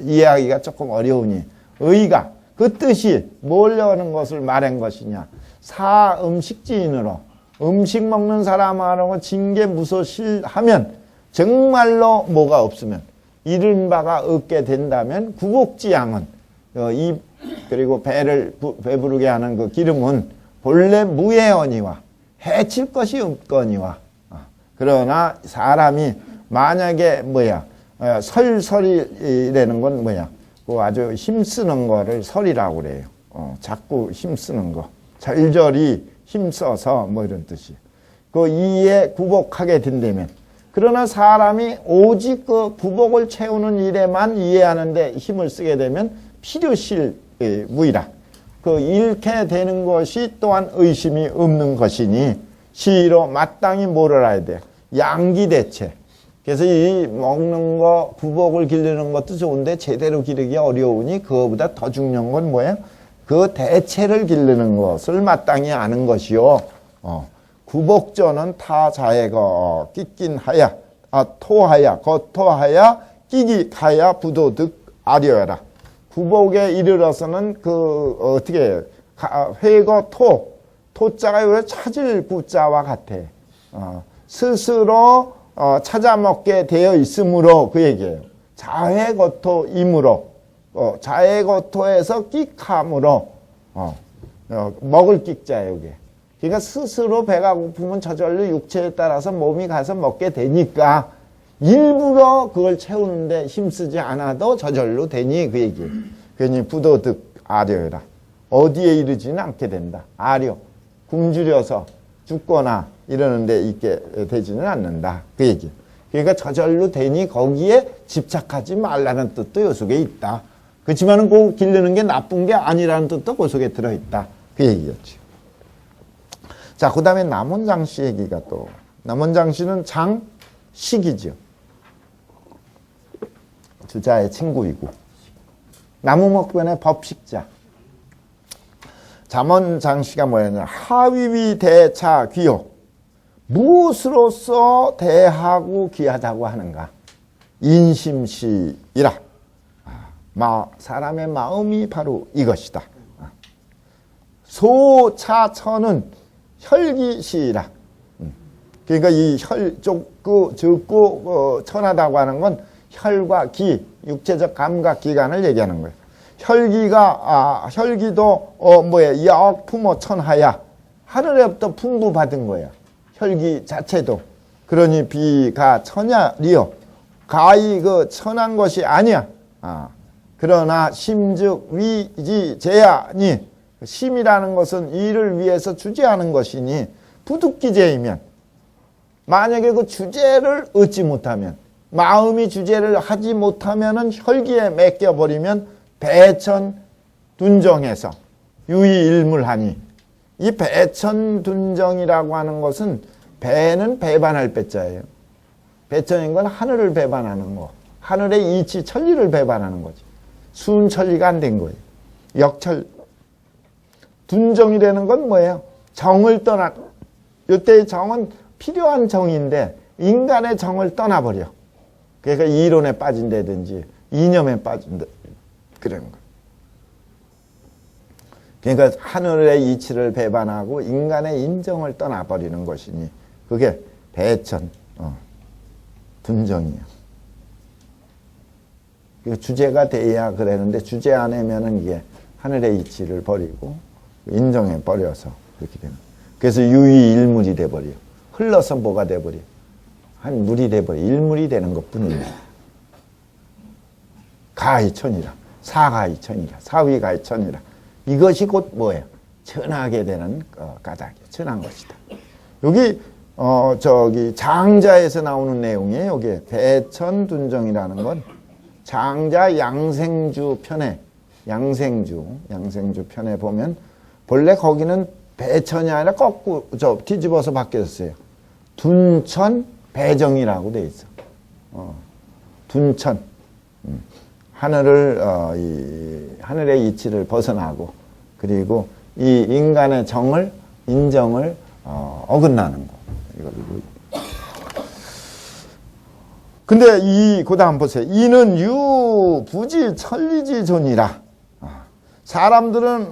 이해하기가 조금 어려우니 의가 그 뜻이 뭐려는 것을 말한 것이냐. 사음식지인으로 음식 먹는 사람하고 징계무소실하면 정말로 뭐가 없으면 잃은 바가 없게 된다면 구복지양은 그리고 배부르게 하는 그 기름은 본래 무해언이와 해칠 것이 없거니와 그러나 사람이 만약에 설설이라는 건 뭐야? 그 아주 힘쓰는 거를 설이라고 그래요. 자꾸 힘쓰는 거. 절절히 힘써서 이런 뜻이. 그 이에 구복하게 된다면 그러나 사람이 오직 그 구복을 채우는 일에만 이해하는데 힘을 쓰게 되면 필요실 무이라. 그 잃게 되는 것이 또한 의심이 없는 것이니 시로 마땅히 뭐를 알아야 돼요? 양기대체. 그래서 이 먹는 거, 구복을 기르는 것도 좋은데 제대로 기르기 어려우니 그거보다 더 중요한 건 뭐예요? 그 대체를 기르는 것을 마땅히 아는 것이요. 구복전은 타자해거 끼낀하야 토하야 거토하야 끼기하야 부도득 아려라. 구복에 이르러서는 어떻게 회거 토자가 왜 찾을 구자와 같아. 스스로 찾아먹게 되어 있으므로 그 얘기예요. 자해거토이므로 자해거토에서 끼함으로 먹을 끼자예요. 이게. 그러니까 스스로 배가 고프면 저절로 육체에 따라서 몸이 가서 먹게 되니까 일부러 그걸 채우는데 힘쓰지 않아도 저절로 되니 그 얘기예요. 괜히 부도득 아려라. 어디에 이르지는 않게 된다. 아려. 굶주려서 죽거나 이러는데 있게 되지는 않는다. 그 얘기예요. 그러니까 저절로 되니 거기에 집착하지 말라는 뜻도 요 속에 있다. 그렇지만은 그 기르는 게 나쁜 게 아니라는 뜻도 그 속에 들어있다. 그 얘기였죠. 자, 그 다음에 남원장씨 얘기가 또. 남원장씨는 장식이죠. 주자의 친구이고. 나무목변의 법식자. 잠원장씨가 뭐였냐. 하위위 대차 귀요. 무엇으로서 대하고 귀하다고 하는가. 인심시이라. 사람의 마음이 바로 이것이다. 소차천은 혈기시이라. 그러니까 이 적고 천하다고 하는 건 혈과 기, 육체적 감각 기관을 얘기하는 거예요. 혈기도 역품어 천하야. 하늘에부터 풍부받은 거야. 혈기 자체도. 그러니 비가 천야리요. 가히 천한 것이 아니야. 그러나 심즉 위지 제야니. 심이라는 것은 이를 위해서 주재하는 것이니 부득기제이면 만약에 그 주제를 얻지 못하면, 마음이 주제를 하지 못하면은 혈기에 맡겨버리면 배천둔정해서 유의일물하니, 이 배천둔정이라고 하는 것은 배는 배반할 배자예요. 배천인 건 하늘을 배반하는 거, 하늘의 이치 천리를 배반하는 거지. 순천리가 안 된 거예요. 역철. 둔정이라는 건 뭐예요? 정을 떠나, 이때의 정은 필요한 정인데 인간의 정을 떠나버려. 그러니까 이론에 빠진다든지 이념에 빠진다, 그런 거. 그러니까 하늘의 이치를 배반하고 인간의 인정을 떠나버리는 것이니 그게 배천, 둔정이에요. 주제가 돼야 그랬는데 주제 안 하면은 이게 하늘의 이치를 버리고 인정해 버려서 그렇게 되는. 그래서 유의일물이 돼버려. 흘러서 뭐가 돼버려? 한 물이 돼버려. 일물이 되는 것뿐이에요. 가히천이라, 사가히천이라, 사위가히천이라. 이것이 곧 뭐예요? 천하게 되는 까닭이에요. 천한 것이다. 여기 저기 장자에서 나오는 내용이에요. 여기 배천둔정이라는 건 장자 양생주 편에, 양생주 편에 보면 본래 거기는 배천이 아니라 거꾸로 뒤집어서 바뀌었어요. 둔천 배정이라고 돼 있어. 둔천. 하늘의 이치를 벗어나고, 그리고 이 인간의 정을, 인정을 어긋나는 거. 근데 그 다음 보세요. 이는 부지 천리지존이라. 사람들은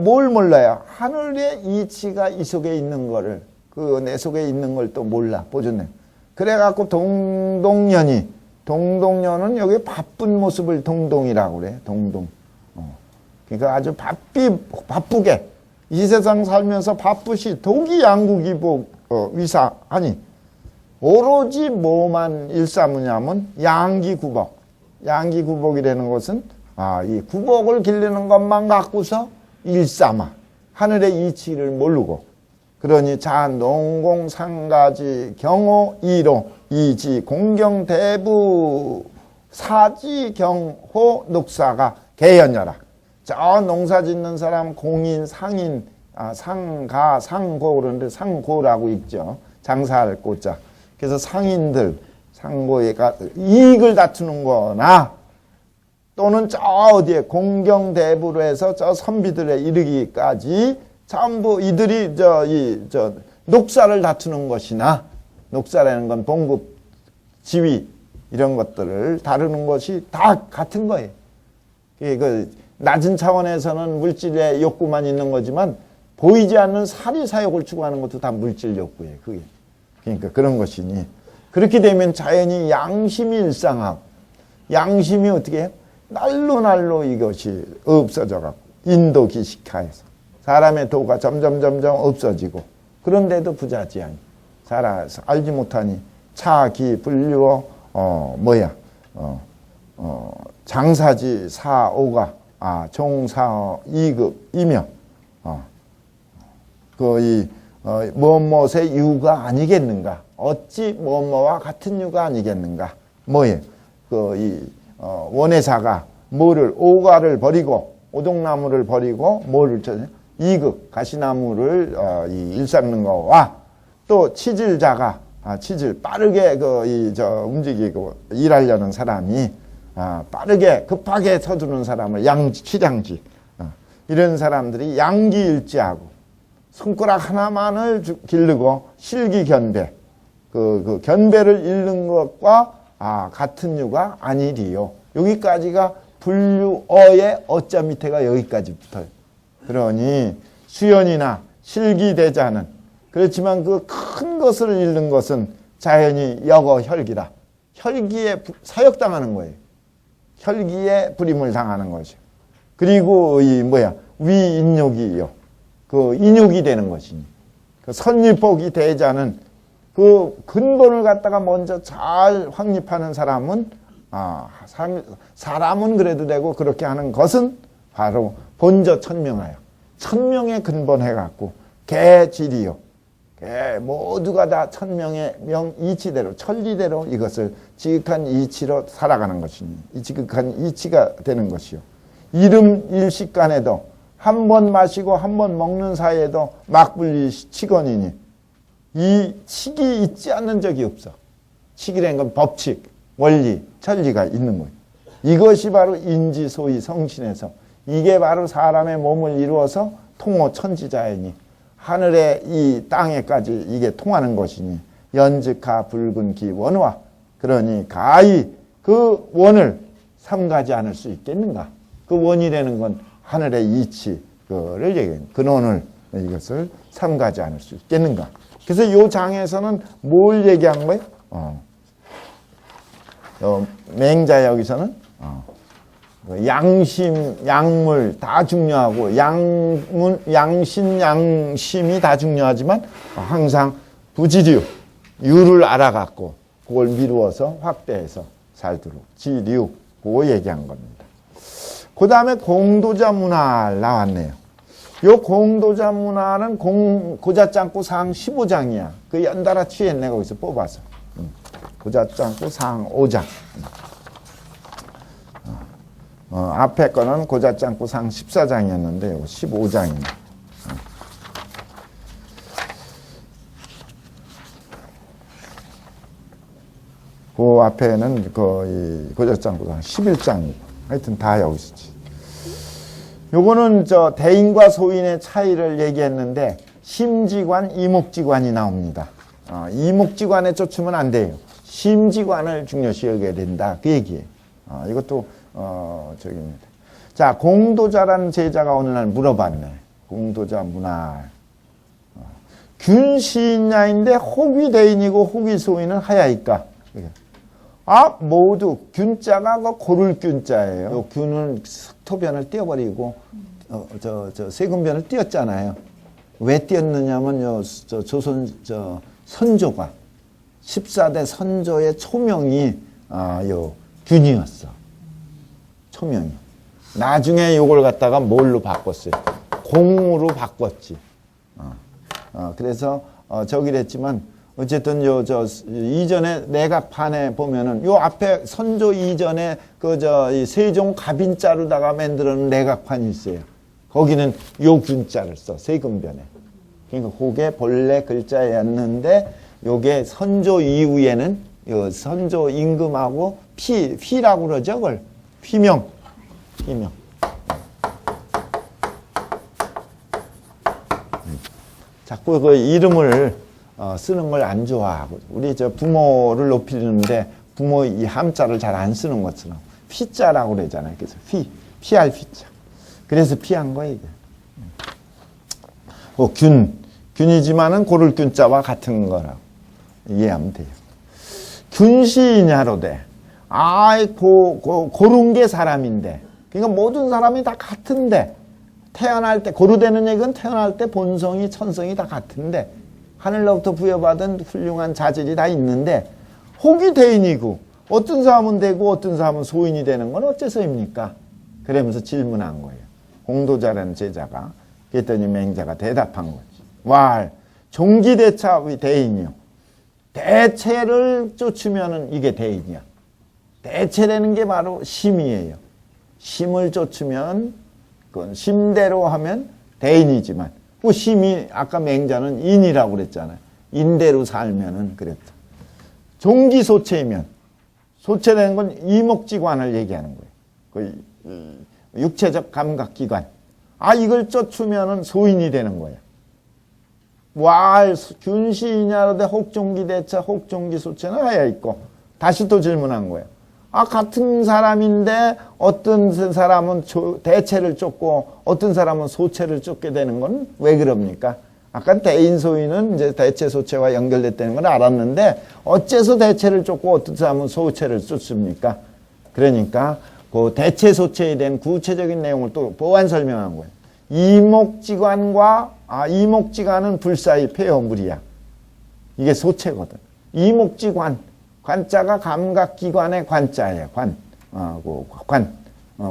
뭘 몰라요? 하늘의 이치가 이 속에 있는 거를, 그 내 속에 있는 걸 또 몰라. 보존해. 그래갖고 동동년은 여기 바쁜 모습을 동동이라고 그래. 동동. 그러니까 아주 바쁘게 이 세상 살면서 바쁘시 독이 양국이복 위사하니 오로지 뭐만 일삼으냐면 양기구복. 양기구복이라는 것은 이 구복을 기르는 것만 갖고서 일삼아. 하늘의 이치를 모르고. 그러니 자 농공 상가지 경호 이로 이지 공경 대부 사지 경호 녹사가 개연여라. 저 농사 짓는 사람 공인 상인 상가 상고 그러는데 상고라고 읽죠. 장사할 고자. 그래서 상인들 상고가 이익을 다투는 거나 또는 저 어디에 공경대부로 해서 저 선비들에 이르기까지 전부 이들이 녹사를 다투는 것이나, 녹사라는 건 봉급, 지위 이런 것들을 다루는 것이 다 같은 거예요. 그 낮은 차원에서는 물질의 욕구만 있는 거지만 보이지 않는 사리 사욕을 추구하는 것도 다 물질 욕구예요. 그게. 그러니까 그런 것이니 그렇게 되면 자연히 양심이 일상하고, 양심이 어떻게 해요? 날로 이것이 없어져 갖고 인도기식하에서 사람의 도가 점점 없어지고, 그런데도 부자지하니 살아서 알지 못하니 차기 불류어 장사지 사오가 종사어 이급이며 무엇의 유가 아니겠는가? 어찌 무엇과 같은 유가 아니겠는가? 뭐예요? 원해사가 뭐를 오가를 버리고 오동나무를 버리고 뭐를 쳐요? 이급 가시나무를 일삼는 거와 또 치질자가 치질 빠르게 움직이고 일하려는 사람이 빠르게 급하게 서두르는 사람을 취장지 이런 사람들이 양기일지하고 손가락 하나만을 기르고 실기견배 그 견배를 잃는 것과 같은 유가 아니리요. 여기까지가 분류어의 어자 밑에가 여기까지 붙어요. 그러니 수연이나 실기대자는 그렇지만 그 큰 것을 잃는 것은 자연히 여거 혈기라. 혈기에 사역당하는 거예요. 혈기에 불임을 당하는 거죠. 그리고 위인욕이요. 그 인욕이 되는 것이니. 그 선입복이 대자는 그 근본을 갖다가 먼저 잘 확립하는 사람은 사람은 그래도 되고 그렇게 하는 것은 바로 본저 천명하여 천명에 근본해 갖고 개질이요. 모두가 다 천명의 이치대로 천리대로 이것을 지극한 이치로 살아가는 것이니 이 지극한 이치가 되는 것이요. 이름 일식간에도 한 번 마시고 한 번 먹는 사이에도 막분리 치건이니 이 칙이 있지 않는 적이 없어. 칙이라는 건 법칙, 원리, 천리가 있는 거예요. 이것이 바로 인지, 소위, 성신에서 이게 바로 사람의 몸을 이루어서 통호 천지자이니 하늘의 이 땅에까지 이게 통하는 것이니 연즉하 붉은 기 원화 그러니 가히 그 원을 삼가지 않을 수 있겠는가. 그 원이라는 건 하늘의 이치 그를 얘기해요. 근원을 이것을 삼가지 않을 수 있겠는가. 그래서 이 장에서는 뭘 얘기한 거예요? 맹자 여기서는 양심, 양물 다 중요하고 양신, 양심이 다 중요하지만 항상 부지류, 유를 알아갖고 그걸 미루어서 확대해서 살도록 지류 그거 얘기한 겁니다. 그 다음에 공도자 문활 나왔네요. 요 공도자 문활은 고자짱구 상 15장이야. 그 연달아 취했네 거기서 뽑아서. 고자짱구 상 5장. 앞에 거는 고자짱구 상 14장이었는데 요거 15장이네. 그 앞에는 그 고자짱구 상 11장이고 하여튼 다 여기 있지. 요거는 대인과 소인의 차이를 얘기했는데 심지관, 이목지관이 나옵니다. 이목지관에 쫓으면 안 돼요. 심지관을 중요시 여겨야 된다. 그 얘기예요. 이것도 저기입니다. 자, 공도자라는 제자가 어느 날 물어봤네. 공도자 문활. 균시인야인데 혹위대인이고 혹위소인은 하야이까? 모두 균자가 고를 균자예요. 요 균은 토변을 띄어버리고 세금변을 띄었잖아요. 왜 띄었느냐면 조선 선조가 14대 선조의 초명이 요 균이었어. 초명이. 나중에 요걸 갖다가 뭘로 바꿨어요? 공으로 바꿨지. 그래서 저기랬지만 어쨌든 이전에 내각판에 보면은 요 앞에 선조 이전에 이 세종 갑인자로다가 만들어놓은 내각판이 있어요. 거기는 요 균자를 써. 세금변에. 그러니까 그게 본래 글자였는데 요게 선조 이후에는 요 선조 임금하고 피라고 그러죠. 그걸 피명. 자꾸 그 이름을 쓰는 걸 안 좋아하고 우리 부모를 높이는데 부모 이 함자를 잘 안 쓰는 것처럼 피자라고 그러잖아요. 그래서 피할 피자. 그래서 피한 거예요. 이게. 균이지만은 고를 균자와 같은 거라고 이해하면 돼요. 균시이냐로되 고른 게 사람인데 그러니까 모든 사람이 다 같은데 태어날 때 고르되는 얘기는 태어날 때 본성이 천성이 다 같은데 하늘로부터 부여받은 훌륭한 자질이 다 있는데 혹이 대인이고 어떤 사람은 되고 어떤 사람은 소인이 되는 건 어째서입니까? 그러면서 질문한 거예요. 공도자라는 제자가. 그랬더니 맹자가 대답한 거지. 종기대차의 대인이요. 대체를 쫓으면 이게 대인이야. 대체라는 게 바로 심이에요. 심을 쫓으면 그건 심대로 하면 대인이지만 그 심이 아까 맹자는 인이라고 그랬잖아요. 인대로 살면은 그랬다. 종기소체이면 소체라는 건 이목지관을 얘기하는 거예요. 그 육체적 감각기관. 이걸 쫓으면은 소인이 되는 거예요. 균시이냐로되 혹종기대차 혹종기소체는 하야 있고 다시 또 질문한 거예요. 같은 사람인데 어떤 사람은 대체를 쫓고 어떤 사람은 소체를 쫓게 되는 건 왜 그럽니까? 아까 대인 소인은 이제 대체 소체와 연결됐다는 걸 알았는데 어째서 대체를 쫓고 어떤 사람은 소체를 쫓습니까? 그러니까 그 대체 소체에 대한 구체적인 내용을 또 보완 설명한 거예요. 이목지관과 이목지관은 불사의 폐허물이야. 이게 소체거든. 이목지관 관자가 감각기관의 관자예요.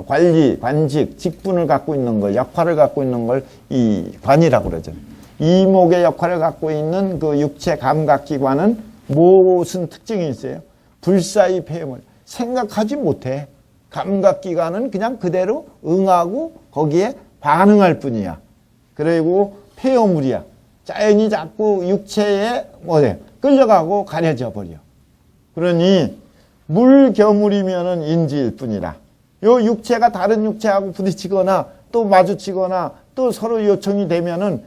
관리, 관직, 직분을 갖고 있는 걸, 역할을 갖고 있는 걸 이 관이라고 그러죠. 이목의 역할을 갖고 있는 그 육체 감각기관은 무슨 특징이 있어요? 불사의 폐물. 생각하지 못해. 감각기관은 그냥 그대로 응하고 거기에 반응할 뿐이야. 그리고 폐허물이야. 자연이 자꾸 육체에 끌려가고 가려져 버려. 그러니 물겨물이면은 인지일 뿐이라. 요 육체가 다른 육체하고 부딪히거나 또 마주치거나 또 서로 요청이 되면은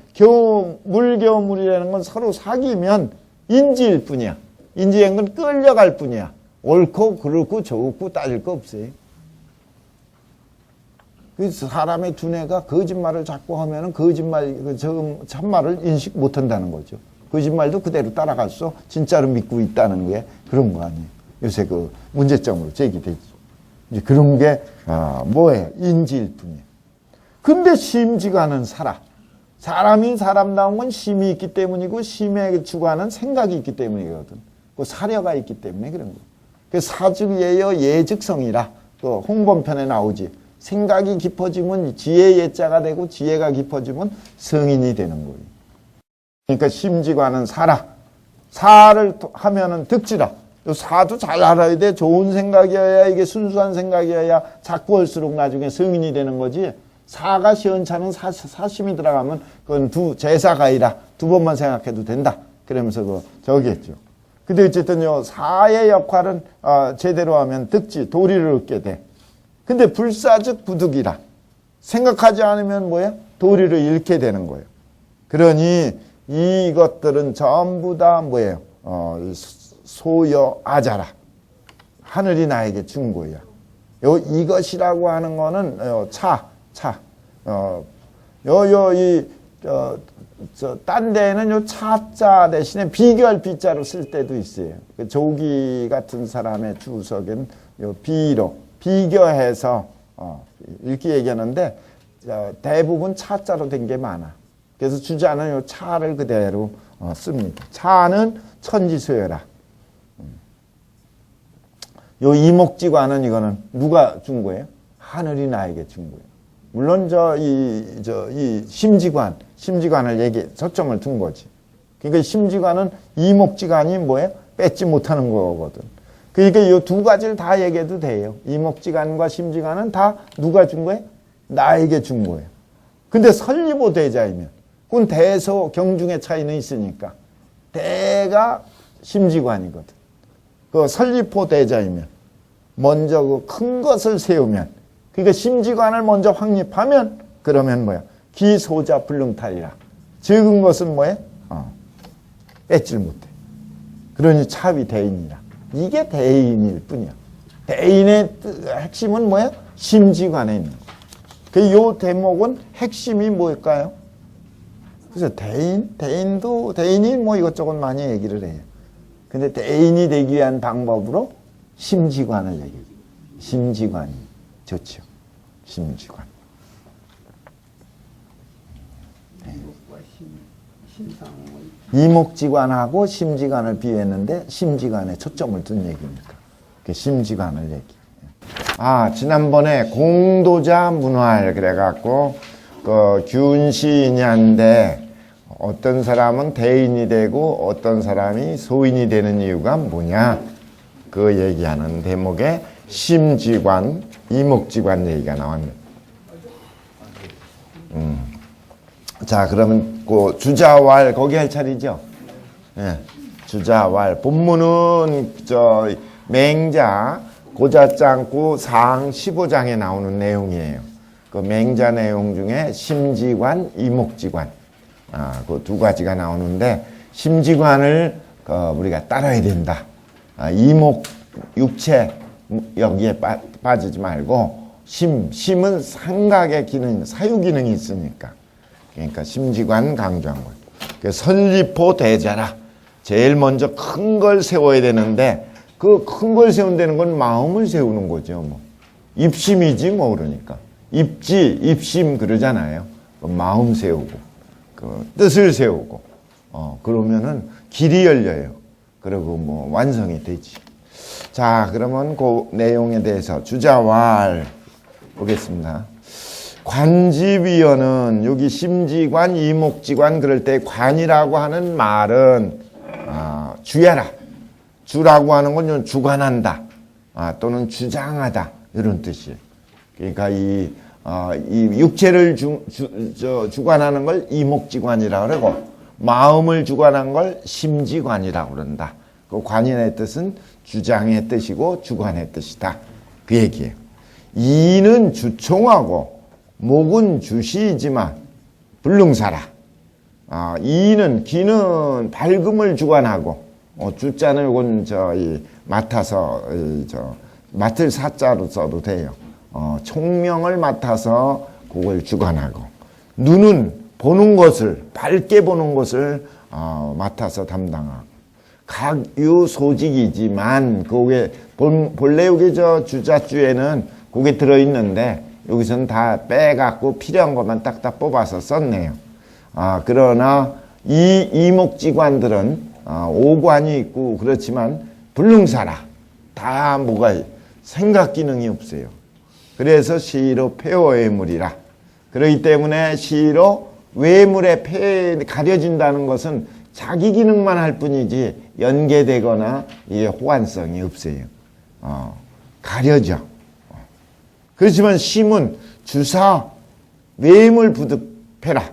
물겨물이라는 건 서로 사귀면 인지일 뿐이야. 인지인 건 끌려갈 뿐이야. 옳고 그렇고 좋고 따질 거 없어요. 그래서 사람의 두뇌가 거짓말을 자꾸 하면은 참말을 인식 못 한다는 거죠. 거짓말도 그대로 따라가서 진짜로 믿고 있다는 게 그런 거 아니에요. 요새 그 문제점으로 제기되죠. 이제 그런 게, 뭐예요? 인지일 뿐이에요. 근데 심지가는 살아. 사람이 사람다운 건 심이 있기 때문이고, 심의 주관은 생각이 있기 때문이거든. 그 사려가 있기 때문에 그런 거예요. 그 사즉예여 예즉성이라, 그 홍범편에 나오지. 생각이 깊어지면 지혜 예자가 되고, 지혜가 깊어지면 성인이 되는 거예요. 그러니까 심지관은 사라. 사를 하면은 득지라. 사도 잘 알아야 돼. 좋은 생각이어야, 이게 순수한 생각이어야 자꾸 할수록 나중에 성인이 되는 거지. 사가 시원찮은 사심이 들어가면 그건 제사가이라 두 번만 생각해도 된다. 그러면서 저기 했죠. 근데 어쨌든 사의 역할은 제대로 하면 득지, 도리를 얻게 돼. 근데 불사즉 부득이라. 생각하지 않으면 뭐야? 도리를 잃게 되는 거예요. 그러니 이것들은 전부 다 뭐예요? 소여아자라. 하늘이 나에게 준 거야. 이것이라고 하는 거는 딴 데에는 차자 대신에 비교할 비자로 쓸 때도 있어요. 그 조기 같은 사람의 주석은 비로 비교해서 이렇게 얘기하는데 대부분 차자로 된 게 많아. 그래서 주자는 차를 그대로 씁니다. 차는 천지소여라. 이목지관은 이거는 누가 준 거예요? 하늘이 나에게 준 거예요. 물론 이 심지관을 초점을 둔 거지. 그러니까 심지관은 이목지관이 뭐예요? 뺏지 못하는 거거든. 그러니까 이 두 가지를 다 얘기해도 돼요. 이목지관과 심지관은 다 누가 준 거예요? 나에게 준 거예요. 근데 설리보 대자이면, 그건 대소 경중의 차이는 있으니까 대가 심지관이거든. 그 설리포 대자이면 먼저 그 큰 것을 세우면, 그러니까 심지관을 먼저 확립하면 그러면 뭐야? 기소자 불능탈이라. 적은 것은 뭐야? 뺏질 못해. 그러니 차위 대인이라. 이게 대인일 뿐이야. 대인의 핵심은 뭐야? 심지관에 있는 거. 이 대목은 핵심이 뭘까요? 그래서 대인이 뭐 이것저것 많이 얘기를 해요. 근데 대인이 되기 위한 방법으로 심지관을 얘기해요. 심지관이 좋죠. 심지관. 이목지관하고 심지관을 비유했는데 심지관에 초점을 둔 얘기입니다. 심지관을 얘기해요. 지난번에 공도자 문활 그래갖고 균시인야인데 어떤 사람은 대인이 되고 어떤 사람이 소인이 되는 이유가 뭐냐? 그 얘기하는 대목에 심지관, 이목지관 얘기가 나왔네요. 자, 그러면 그 주자왈 거기 할 차례죠? 예. 주자왈 본문은 맹자 고자짱구 상 15장에 나오는 내용이에요. 그 맹자 내용 중에 심지관, 이목지관 그 두 가지가 나오는데 심지관을 우리가 따라야 된다. 이목 육체 여기에 빠지지 말고 심은 생각의 기능, 사유 기능이 있으니까. 그러니까 심지관 강조한 거예요. 설리포 대자라. 제일 먼저 큰 걸 세워야 되는데 그 큰 걸 세운다는 건 마음을 세우는 거죠. 뭐. 입심이지 뭐 그러니까. 입심 그러잖아요. 마음 세우고 그 뜻을 세우고 그러면은 길이 열려요. 그리고 뭐 완성이 되지. 자, 그러면 그 내용에 대해서 주자왈 보겠습니다. 관지위원은 여기 심지관, 이목지관 그럴 때 관이라고 하는 말은 주야라. 주라고 하는 건 주관한다. 또는 주장하다. 이런 뜻이에요. 그러니까 이 육체를 주관하는 걸 이목지관이라고 그러고 마음을 주관한 걸 심지관이라고 그런다. 그 관인의 뜻은 주장의 뜻이고 주관의 뜻이다. 그 얘기예요. 이는 주총하고 목은 주시이지만 불능사라. 이는 기는 밝음을 주관하고 주자는 이건 맡아서 맡을 사자로 써도 돼요. 총명을 맡아서 그걸 주관하고 눈은 보는 것을 밝게 보는 것을 맡아서 담당하고 각유소직이지만 그게 본래 여기 주자주에는 그게 들어있는데 여기서는 다 빼갖고 필요한 것만 딱딱 뽑아서 썼네요. 그러나 이 이목지관들은 오관이 있고 그렇지만 불능사라. 다 뭐가 생각 기능이 없어요. 그래서 시로 폐허외물이라. 그렇기 때문에 시로 외물에 가려진다는 것은 자기 기능만 할 뿐이지 연계되거나 이게 호환성이 없어요. 가려져. 그렇지만 심은 주사 외물 부득패라.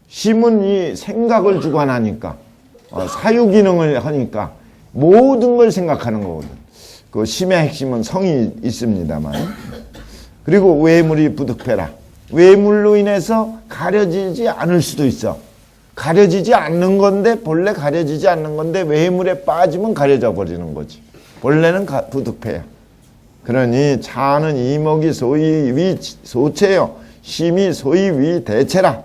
심은 이 생각을 주관하니까 사유 기능을 하니까 모든 걸 생각하는 거거든. 그 심의 핵심은 성이 있습니다만. 그리고 외물이 부득패라. 외물로 인해서 가려지지 않을 수도 있어. 가려지지 않는 건데 본래 가려지지 않는 건데 외물에 빠지면 가려져 버리는 거지. 본래는 부득패야. 그러니 차는 이목이 소위 위 소체요. 심이 소위 위 대체라.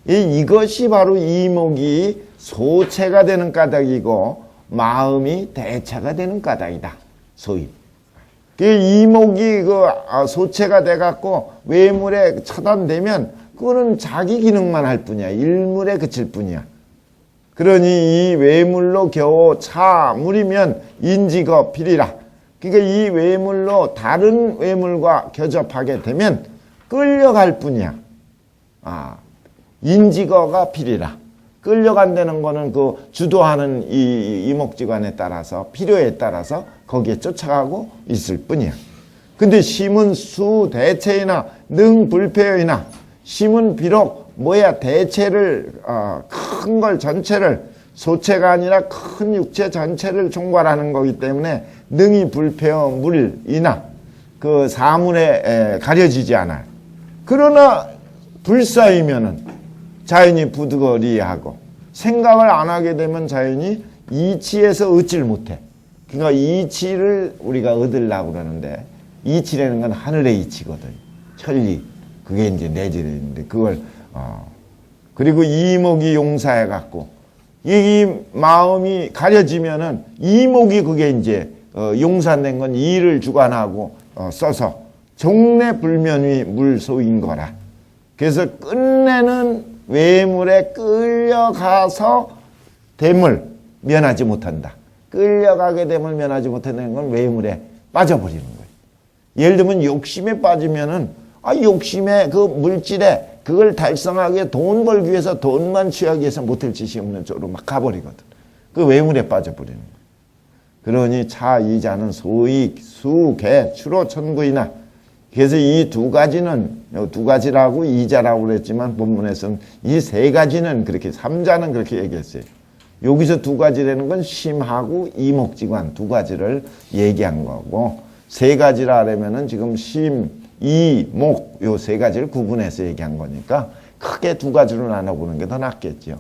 이것이 바로 이목이 소체가 되는 까닭이고 마음이 대체가 되는 까닭이다. 소위. 이목이 소체가 돼갖고 외물에 처단되면 그거는 자기 기능만 할 뿐이야. 일물에 그칠 뿐이야. 그러니 이 외물로 겨우 차물이면 인지거 필이라. 그러니까 이 외물로 다른 외물과 교접하게 되면 끌려갈 뿐이야. 인지거가 필이라. 끌려간다는 거는 그 주도하는 이 이목지관에 따라서 필요에 따라서 거기에 쫓아가고 있을 뿐이야. 근데 심은 수대체이나 능불패이나 심은 비록 대체를 큰 걸 전체를 소체가 아니라 큰 육체 전체를 총괄하는 거기 때문에 능이 불패어 물이나 그 사물에 가려지지 않아요. 그러나 불사이면은 자연이 부득어리하고 생각을 안 하게 되면 자연이 이치에서 얻지를 못해. 그러니까 이치를 우리가 얻으려고 그러는데 이치라는 건 하늘의 이치거든. 천리. 그게 이제 내지인데 그걸 그리고 이목이 용사해 갖고 이 마음이 가려지면은 이목이 그게 이제 용산된 건 이를 주관하고 써서 종래불면의 물소인 거라. 그래서 끝내는 외물에 끌려가서 됨을 면하지 못한다. 끌려가게 됨을 면하지 못한다는 건 외물에 빠져버리는 거예요. 예를 들면 욕심에 빠지면은 욕심에 그 물질에 그걸 달성하기 위해 돈 벌기 위해서 돈만 취하기 위해서 못할 짓이 없는 쪽으로 막 가버리거든. 그 외물에 빠져버리는 거예요. 그러니 차 이자는 소익, 수, 개, 추로, 천구이나 그래서 이 두 가지는 두 가지라고 이자라고 그랬지만 본문에서는 이 세 가지는 그렇게 삼자는 그렇게 얘기했어요. 여기서 두 가지라는 건 심하고 이목지관 두 가지를 얘기한 거고 세 가지라 하려면은 지금 심, 이, 목 요 세 가지를 구분해서 얘기한 거니까 크게 두 가지로 나눠보는 게 더 낫겠죠.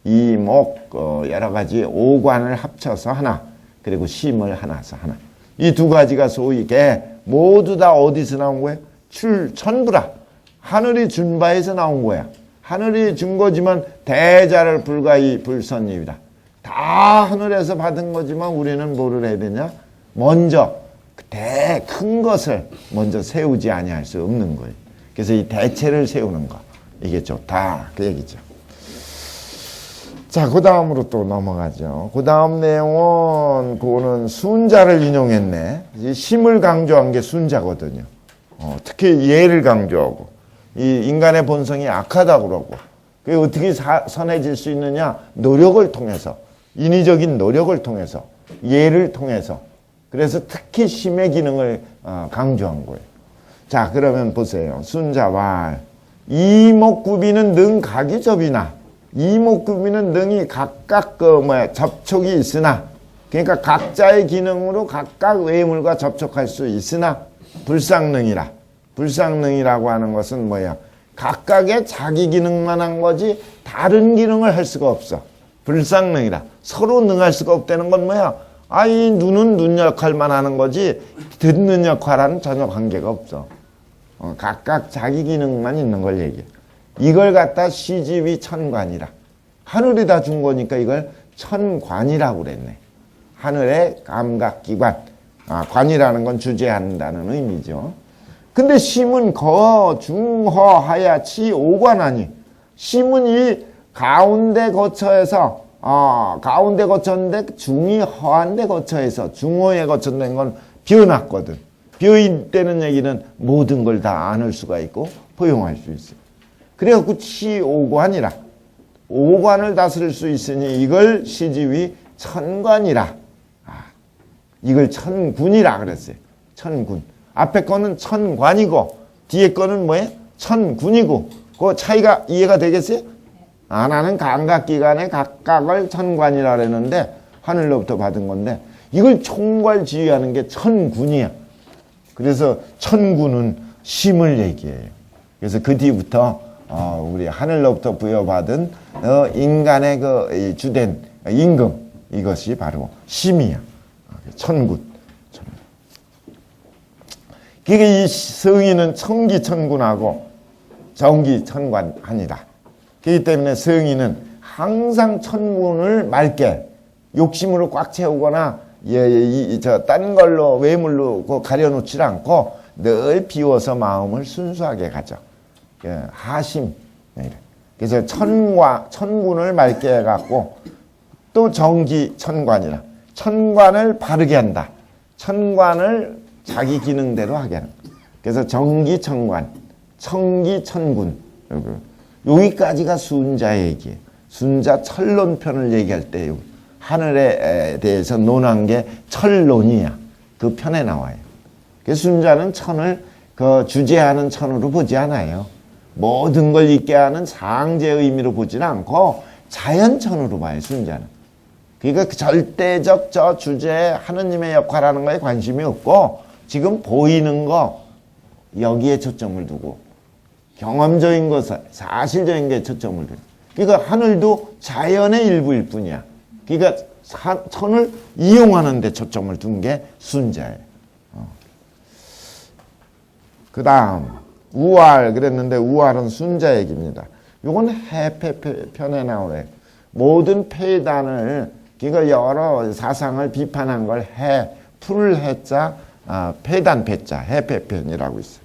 이, 목 여러 가지 오관을 합쳐서 하나 그리고 심을 하나서 하나 이 두 가지가 소위 개 모두 다 어디서 나온 거예요? 천부라. 하늘이 준 바에서 나온 거야. 하늘이 준 거지만 대자를 불가히 불선입니다. 다 하늘에서 받은 거지만 우리는 뭐를 해야 되냐? 먼저 큰 것을 먼저 세우지 아니할 수 없는 거예요. 그래서 이 대체를 세우는 거 이게 좋다 그 얘기죠. 자, 그 다음으로 또 넘어가죠. 그 다음 내용은, 그거는 순자를 인용했네. 심을 강조한 게 순자거든요. 특히 예를 강조하고. 이 인간의 본성이 악하다고 그러고, 그게 어떻게 선해질 수 있느냐? 노력을 통해서, 인위적인 노력을 통해서, 예를 통해서. 그래서 특히 심의 기능을 강조한 거예요. 자, 그러면 보세요. 순자왈. 이목구비는 능 각이접이나, 이목구비는 능이 각각 접촉이 있으나, 그러니까 각자의 기능으로 각각 외물과 접촉할 수 있으나 불상능이라. 불상능이라고 하는 것은 뭐야? 각각의 자기 기능만 한 거지 다른 기능을 할 수가 없어. 불상능이라. 서로 능할 수가 없다는 건 뭐야? 이 눈은 눈 역할만 하는 거지 듣는 역할과는 전혀 관계가 없어. 각각 자기 기능만 있는 걸 얘기해. 이걸 갖다 시집이 천관이라. 하늘이 다 준 거니까 이걸 천관이라고 그랬네. 하늘의 감각기관. 관이라는 건 주재한다는 의미죠. 근데 심은 거, 중, 허, 하야, 치, 오관하니. 심은 이 가운데 거처에서, 가운데 거쳤는데 중이 허한데 거처에서 중호에 거쳐낸 건 비어났거든. 비어있다는 얘기는 모든 걸 다 안을 수가 있고 포용할 수 있어요. 그래갖고 치, 오관이라. 오관을 다스릴 수 있으니 이걸 시집이 천관이라. 이걸 천군이라 그랬어요. 천군. 앞에 거는 천관이고 뒤에 거는 뭐예요? 천군이고. 그 차이가 이해가 되겠어요? 나는 감각기관의 각각을 천관이라 그랬는데 하늘로부터 받은 건데 이걸 총괄지휘하는 게 천군이야. 그래서 천군은 심을 얘기해요. 그래서 그 뒤부터 우리 하늘로부터 부여받은 인간의 그 주된 임금, 이것이 바로 심이야. 천군. 그러니까 이 성인은 청기천군하고 정기천관하니라. 그렇기 때문에 성인은 항상 천군을 맑게 욕심으로 꽉 채우거나 딴 걸로 외물로 가려놓지 않고 늘 비워서 마음을 순수하게 가져. 하심. 그래서 천군을 맑게 해갖고 또 정기천관이라. 천관을 바르게 한다. 천관을 자기 기능대로 하게 하는. 그래서 정기천관, 청기천군. 여기까지가 순자의 얘기예요. 순자 철론편을 얘기할 때 하늘에 대해서 논한 게 철론이야. 그 편에 나와요. 그래서 순자는 천을 주재하는 천으로 보지 않아요. 모든 걸 있게 하는 상제의 의미로 보지는 않고 자연천으로 봐요. 순자는. 그러니까 절대적 저 주제에 하느님의 역할하는 거에 관심이 없고 지금 보이는 거 여기에 초점을 두고 경험적인 것, 사실적인 게 초점을 두고. 그러니까 하늘도 자연의 일부일 뿐이야. 그러니까 천을 이용하는 데 초점을 둔 게 순자예요. 그 다음 우활 그랬는데 우활은 순자 얘기입니다. 이건 해패편에 나오네. 모든 폐단을 그러니까 여러 사상을 비판한 걸 풀 해자, 폐단 패자, 해패편이라고 있어요.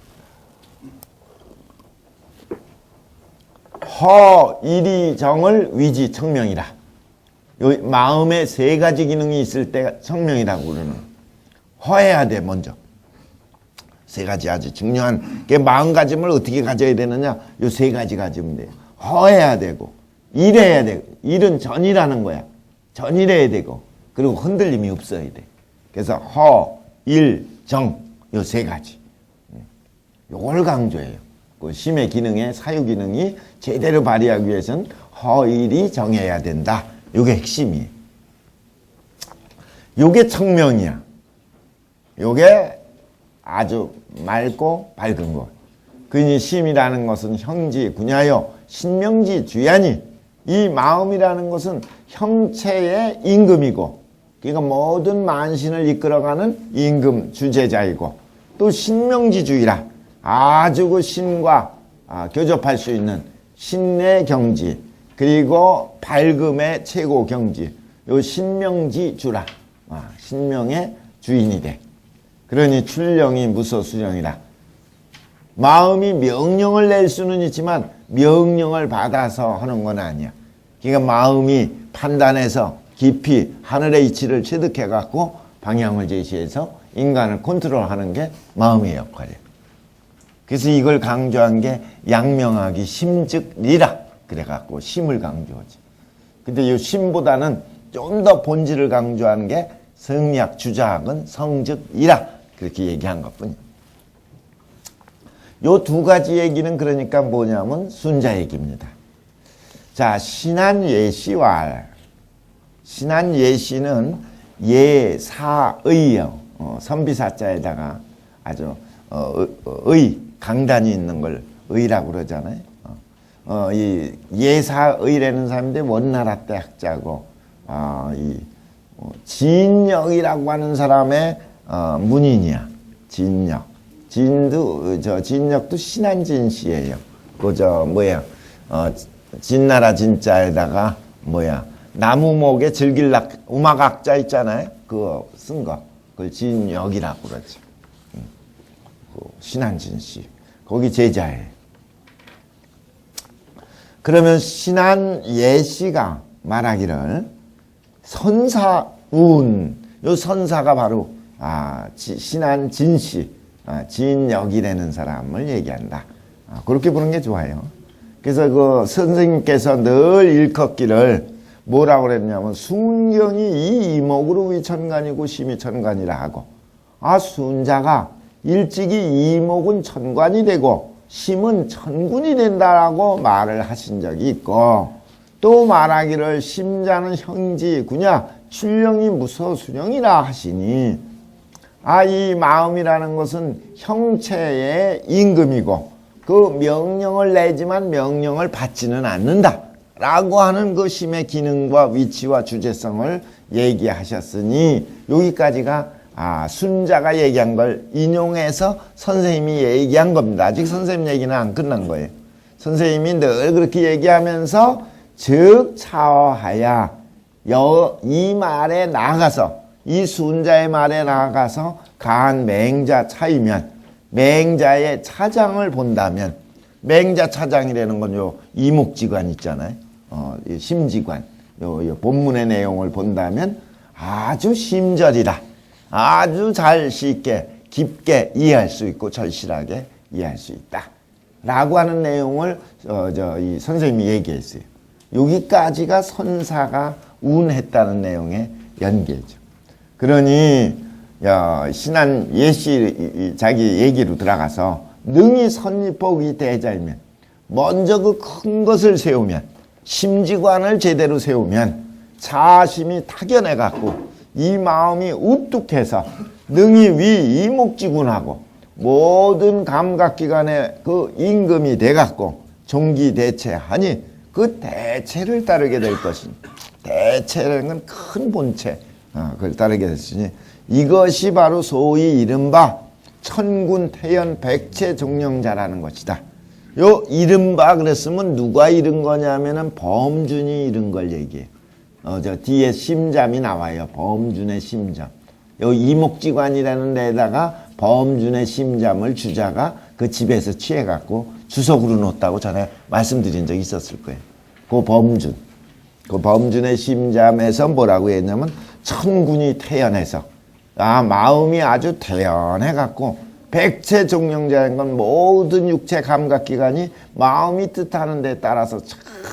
허, 이리, 정을 위지, 청명이라. 마음에 세 가지 기능이 있을 때 청명이라고 그러는. 허해야 돼, 먼저. 세 가지 아주 중요한, 마음가짐을 어떻게 가져야 되느냐? 요 세 가지 가지면 돼요. 허해야 되고, 일해야 되고, 일은 전이라는 거야. 전일해야 되고, 그리고 흔들림이 없어야 돼. 그래서 허, 일, 정, 요 세 가지. 요걸 강조해요. 그 심의 기능의 사유 기능이 제대로 발휘하기 위해서는 허일이 정해야 된다. 요게 핵심이에요. 요게 청명이야. 요게 아주 맑고 밝은 것. 그니 심이라는 것은 형지 군야요 신명지 주야니. 이 마음이라는 것은 형체의 임금이고, 그러니까 모든 만신을 이끌어가는 임금 주제자이고, 또 신명지주의라. 아주 그 신과 교접할 수 있는 신의 경지, 그리고 밝음의 최고 경지, 요 신명지주라. 신명의 주인이 돼. 그러니 출령이 무소수령이라. 마음이 명령을 낼 수는 있지만 명령을 받아서 하는 건 아니야. 그러니까 마음이 판단해서 깊이 하늘의 이치를 체득해 갖고 방향을 제시해서 인간을 컨트롤하는 게 마음의 역할이에요. 그래서 이걸 강조한 게 양명하기 심즉리라. 그래갖고 심을 강조하지. 근데 이 심보다는 좀 더 본질을 강조한 게 성리학 주자학은 성즉이라. 그렇게 얘기한 것뿐이야. 요 두 가지 얘기는 그러니까 뭐냐면 순자 얘기입니다. 자, 신한예시왈. 신한예시는 예사의요. 선비사자에다가 아주 의 강단이 있는 걸 의라고 그러잖아요. 이 예사의라는 사람인데 원나라 때 학자고 진역이라고 하는 사람의 문인이야. 진역. 진역도 신한진 씨예요. 진나라 진자에다가 나무목에 즐길락 음악학자 있잖아요. 그거 쓴 거. 그걸 진역이라고 그러지. 신한진 씨. 거기 제자예요. 그러면 신한예시가 말하기를 선사운, 요 선사가 바로 신한진 씨, 진역이라는 사람을 얘기한다. 그렇게 보는 게 좋아요. 그래서 그 선생님께서 늘 일컫기를 뭐라고 그랬냐면 순경이 이 이목으로 위천관이고 심이 천관이라 하고, 순자가 일찍이 이목은 천관이 되고 심은 천군이 된다라고 말을 하신 적이 있고, 또 말하기를 심자는 형지구냐 출령이 무서수령이라 하시니, 이 마음이라는 것은 형체의 임금이고 그 명령을 내지만 명령을 받지는 않는다 라고 하는 그 심의 기능과 위치와 주제성을 얘기하셨으니, 여기까지가 순자가 얘기한 걸 인용해서 선생님이 얘기한 겁니다. 아직 선생님 얘기는 안 끝난 거예요. 선생님이 늘 그렇게 얘기하면서 즉 차어하야 이 말에 나아가서, 이 순자의 말에 나아가서 간 맹자 차이면, 맹자의 차장을 본다면, 맹자 차장이라는 건 요 이목지관 있잖아요. 심지관. 요 본문의 내용을 본다면 아주 심절이다. 아주 잘 쉽게 깊게 이해할 수 있고 절실하게 이해할 수 있다 라고 하는 내용을 이 선생님이 얘기했어요. 여기까지가 선사가 운했다는 내용의 연계죠. 그러니 신한예시 자기 얘기로 들어가서 능히 선입복이 대자이면, 먼저 그 큰 것을 세우면, 심지관을 제대로 세우면 자심이 타견해 갖고 이 마음이 우뚝해서 능히 위 이목지군하고 모든 감각기관의 그 임금이 돼 갖고 종기대체하니 그 대체를 따르게 될 것이니, 대체라는 건 큰 본체, 그걸 따르게 됐으니 이것이 바로 소위 이른바 천군 태연 백체 종령자라는 것이다. 요 이른바 그랬으면 누가 이른 거냐면은 범준이 이른 걸 얘기해요. 저 뒤에 심잠이 나와요. 범준의 심잠. 요 이목지관이라는 데다가 범준의 심잠을 주자가 그 집에서 취해갖고 주석으로 놓았다고 전에 말씀드린 적이 있었을 거예요. 그 범준. 그 범준의 심잠에서 뭐라고 했냐면 천군이 태연해서, 마음이 아주 태연해갖고, 백체 종령자인 건 모든 육체 감각기관이 마음이 뜻하는 데 따라서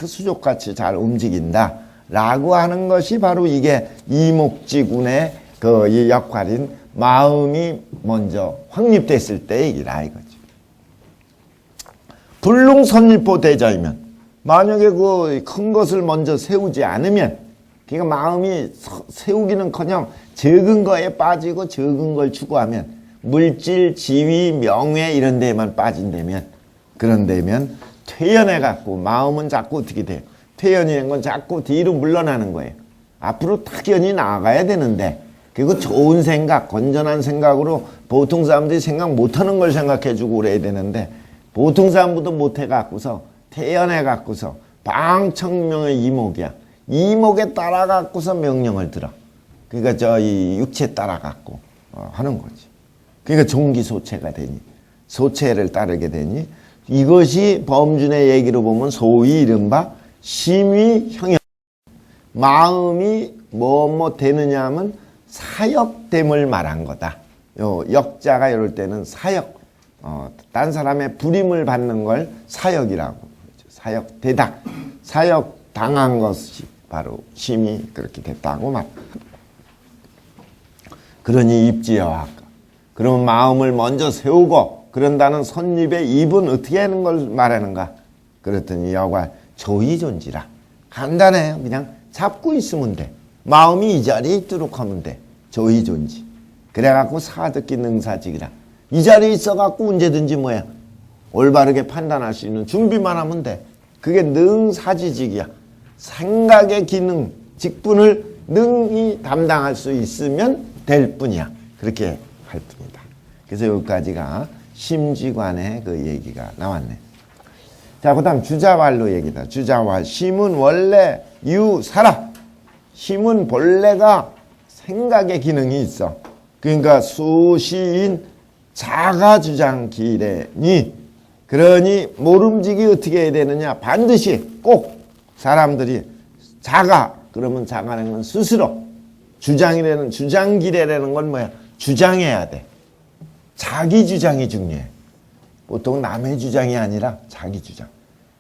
수족같이 잘 움직인다 라고 하는 것이 바로 이게 이목지군의 이 역할인 마음이 먼저 확립됐을 때 얘기라 이거죠. 불능선일보 대자이면, 만약에 그 큰 것을 먼저 세우지 않으면, 그러니까 마음이 세우기는커녕 적은 거에 빠지고 적은 걸 추구하면, 물질, 지위, 명예 이런 데에만 빠진다면, 그런 데면 퇴연해갖고 마음은 자꾸 어떻게 돼요? 퇴연이라는 건 자꾸 뒤로 물러나는 거예요. 앞으로 타견이 나아가야 되는데, 그리고 좋은 생각, 건전한 생각으로 보통 사람들이 생각 못하는 걸 생각해주고 그래야 되는데, 보통 사람보다 못해갖고서 태연해갖고서 방청명의 이목이야. 이목에 따라갖고서 명령을 들어. 그러니까 이 육체 따라갖고 하는 거지. 그러니까 종기소체가 되니, 소체를 따르게 되니, 이것이 범준의 얘기로 보면 소위 이른바 심의형용. 마음이 뭐뭐 되느냐 하면 사역됨을 말한 거다. 요 역자가 이럴 때는 사역, 딴 사람의 불임을 받는 걸 사역이라고 그러죠. 사역 대당, 사역 당한 것이 바로 심이 그렇게 됐다고 말. 그러니 입지여와 그러면 마음을 먼저 세우고 그런다는 선입의 입은 어떻게 하는 걸 말하는가? 그랬더니 여관 조의존지라. 간단해요. 그냥 잡고 있으면 돼. 마음이 이 자리에 있도록 하면 돼. 조의존지. 그래갖고 사듣기 능사직이라. 이 자리에 있어갖고 언제든지 뭐야 올바르게 판단할 수 있는 준비만 하면 돼. 그게 능사지직이야. 생각의 기능, 직분을 능히 담당할 수 있으면 될 뿐이야. 그렇게 할 뿐이다. 그래서 여기까지가 심지관의 그 얘기가 나왔네. 자, 그 다음 주자왈로 얘기다. 주자왈. 심은 원래 유사라. 심은 본래가 생각의 기능이 있어. 그러니까 수시인 자가주장기래니. 그러니 모름지기 어떻게 해야 되느냐. 반드시 꼭 사람들이 자가, 그러면 자가라는 건 스스로. 주장이라는, 주장기래라는 건 뭐야? 주장해야 돼. 자기 주장이 중요해. 보통 남의 주장이 아니라 자기 주장.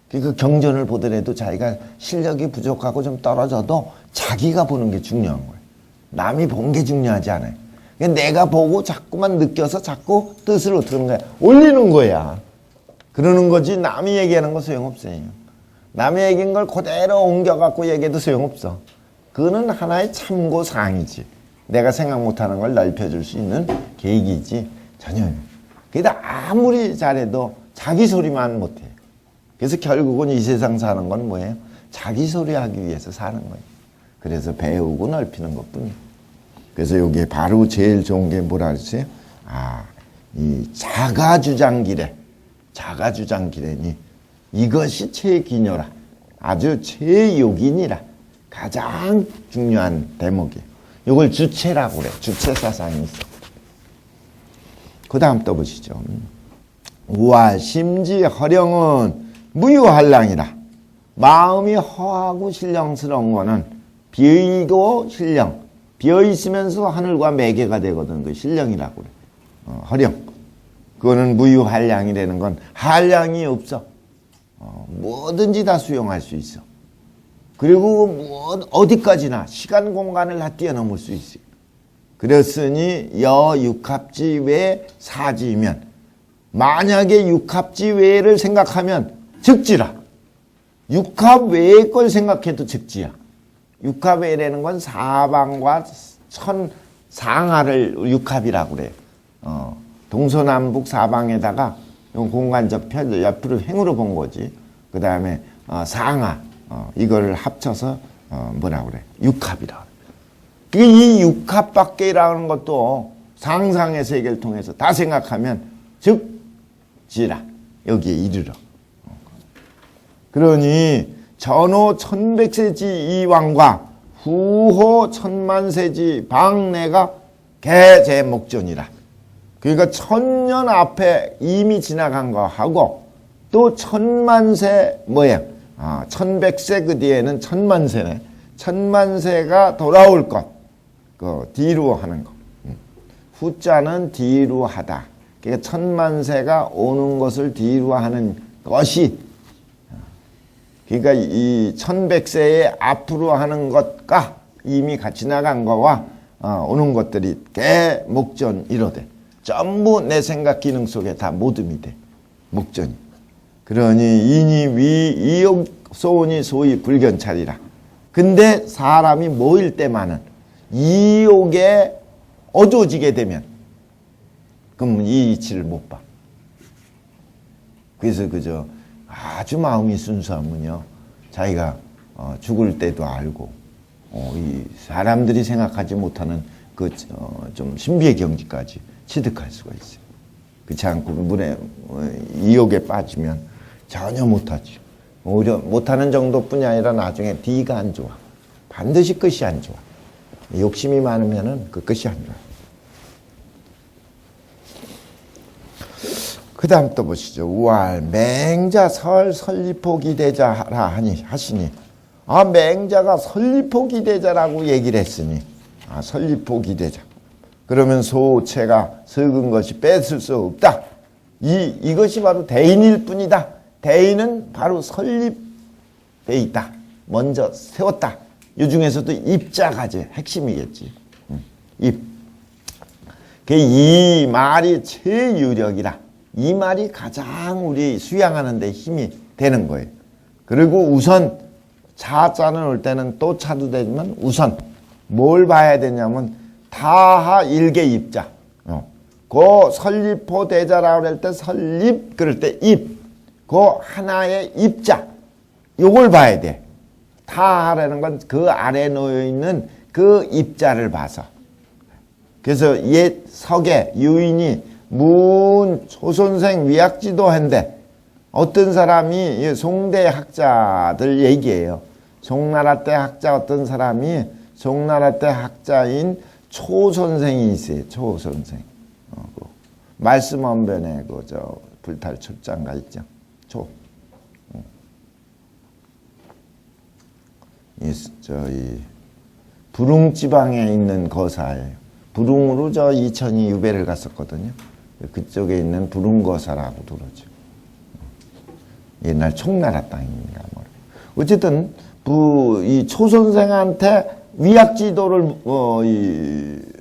그 경전을 보더라도 자기가 실력이 부족하고 좀 떨어져도 자기가 보는 게 중요한 거예요. 남이 본 게 중요하지 않아요. 내가 보고 자꾸만 느껴서 자꾸 뜻을 어떻게 하는 거야? 올리는 거야. 그러는 거지 남이 얘기하는 거 소용없어요. 남이 얘기한 걸 그대로 옮겨갖고 얘기해도 소용없어. 그거는 하나의 참고사항이지. 내가 생각 못하는 걸 넓혀줄 수 있는 계기이지 전혀. 그러다 아무리 잘해도 자기 소리만 못해. 그래서 결국은 이 세상 사는 건 뭐예요? 자기 소리 하기 위해서 사는 거예요. 그래서 배우고 넓히는 것뿐이에요. 그래서 여기에 바로 제일 좋은 게 뭐라 그랬어요? 이 자가주장기래. 자가주장기래니 이것이 최기녀라. 아주 최욕인이라. 가장 중요한 대목이에요. 이걸 주체라고 그래. 주체 사상이 있어. 그 다음 또 보시죠. 우와 심지 허령은 무유한량이라. 마음이 허하고 신령스러운 거는 비의고 신령. 비어있으면서 하늘과 매개가 되거든. 그 신령이라고 그래. 허령. 그거는 무유한량이라는 건 한량이 없어. 뭐든지 다 수용할 수 있어. 그리고 어디까지나 시간 공간을 다 뛰어넘을 수 있어. 그랬으니 여육합지 외 사지면 만약에 육합지 외를 생각하면 즉지라. 육합 외의 걸 생각해도 즉지야. 육합 외라는 건 사방과 상하를 육합이라고 그래요. 동서남북 사방에다가 공간적 편 옆으로 행으로 본 거지. 그 다음에 상하 이거를 합쳐서 뭐라 그래? 육합이라. 이 육합밖에라는 것도 상상의 세계를 통해서 다 생각하면 즉지라 여기에 이르러. 그러니 전호 천백세지 이왕과 후호 천만세지 방내가 개제 목전이라. 그러니까 천년 앞에 이미 지나간 거 하고 또 천만세 모양, 천백세 그 뒤에는 천만세네. 천만세가 돌아올 것, 그 뒤로 하는 거. 후자는 뒤로 하다. 그러니까 천만세가 오는 것을 뒤로 하는 것이. 그러니까 이 천백세의 앞으로 하는 것과 이미 같이 나간 거와 오는 것들이 개목전 이로돼. 전부 내 생각 기능 속에 다 모둠이 돼. 목전이. 그러니 이니 위 이욕 소원이 소위 불견찰이라. 근데 사람이 모일 때만은 이욕에 어두워지게 되면 그럼 이 이치를 못 봐. 그래서 그저 아주 마음이 순수하면요. 자기가 죽을 때도 알고 이 사람들이 생각하지 못하는 그 좀 신비의 경지까지 취득할 수가 있어요. 그렇지 않고 물에 이욕에 빠지면 전혀 못하죠. 오히려 못하는 정도뿐이 아니라 나중에 뒤가 안 좋아. 반드시 끝이 안 좋아. 욕심이 많으면은 그 끝이 안 좋아. 그 다음 또 보시죠. 우알 맹자 설리포 기대자라 하시니 맹자가 설리포 기대자라고 얘기를 했으니 설리포 기대자. 그러면 소체가 썩은 것이 뺏을 수 없다. 이것이 바로 대인일 뿐이다. 대인은 바로 설립돼 있다. 먼저 세웠다. 이 중에서도 입자가 제 핵심이겠지. 입. 이 말이 최유력이라. 이 말이 가장 우리 수양하는 데 힘이 되는 거예요. 그리고 우선 자자는 올 때는 또 차도 되지만 우선 뭘 봐야 되냐면 다하 일개 입자. 그 설립호 대자라고 할 때 설립 그럴 때 입. 그 하나의 입자. 요걸 봐야 돼. 타하라는 건 그 아래 놓여 있는 그 입자를 봐서. 그래서 옛 석에 유인이 문 초선생 위약지도한데 어떤 사람이 송대 학자들 얘기해요. 송나라 때 학자 어떤 사람이 송나라 때 학자인 초선생이 있어요. 초선생. 말씀 언변에 그 불탈 첩장가 있죠. 초. 이 부릉 지방에 있는 거사예요. 부릉으로 이천이 유배를 갔었거든요. 그쪽에 있는 부릉거사라고 그러죠. 옛날 총나라 땅인가 뭐. 어쨌든 이 초선생한테 위약지도를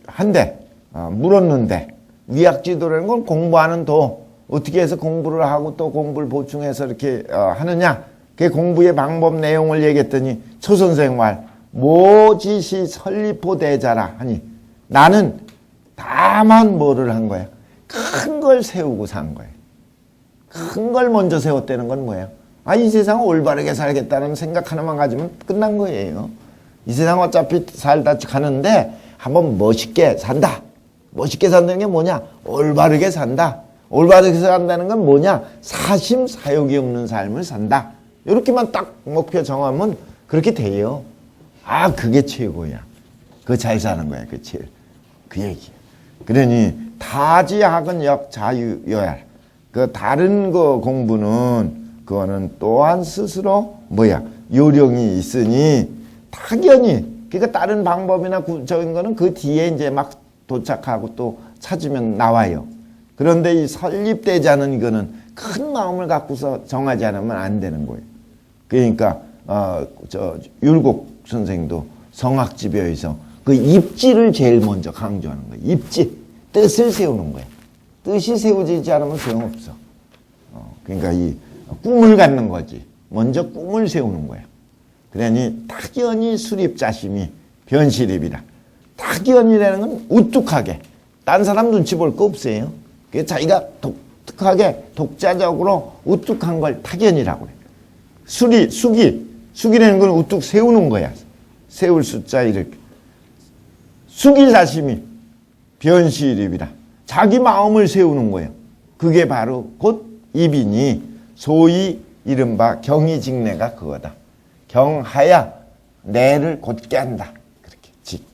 한대 물었는데 위약지도라는 건 공부하는 도 어떻게 해서 공부를 하고 또 공부를 보충해서 이렇게 하느냐 그 공부의 방법 내용을 얘기했더니 초선생 말 모지시 설립호 대자라 하니 나는 다만 뭐를 한 거야? 큰 걸 세우고 산 거예요. 큰 걸 먼저 세웠다는 건 뭐예요? 이 세상 올바르게 살겠다는 생각 하나만 가지면 끝난 거예요. 이 세상 어차피 살다 가는데 한번 멋있게 산다. 멋있게 산다는 게 뭐냐? 올바르게 산다. 올바르게 산다는 건 뭐냐? 사심 사욕이 없는 삶을 산다. 이렇게만 딱 목표 정하면 그렇게 돼요. 그게 최고야. 그거 잘 사는 거야. 그 얘기야. 그러니 타지학은 역자유여야. 그 다른 거 공부는 그거는 또한 스스로 요령이 있으니 당연히 그러니까 다른 방법이나 구적인 거는 그 뒤에 이제 막 도착하고 또 찾으면 나와요. 그런데 이 설립되자는 이거는 큰 마음을 갖고서 정하지 않으면 안 되는 거예요. 그러니까 율곡 선생도 성학지배에서 그 입지를 제일 먼저 강조하는 거예요. 입지, 뜻을 세우는 거예요. 뜻이 세워지지 않으면 소용없어. 그러니까 이 꿈을 갖는 거지. 먼저 꿈을 세우는 거예요. 그러니 tak연히 수립자심이 변시립이라. tak연이라는 건 우뚝하게. 딴 사람 눈치 볼 거 없어요. 그래서 자기가 독특하게 독자적으로 우뚝한 걸 tak연이라고 그래요. 숙이라는 건 우뚝 세우는 거야. 세울 숫자 이렇게. 숙이자심이 변시립이라. 자기 마음을 세우는 거예요. 그게 바로 곧 입이니 소위 이른바 경이직내가 그거다. 경하야 내를 곧게 한다. 그렇게 직.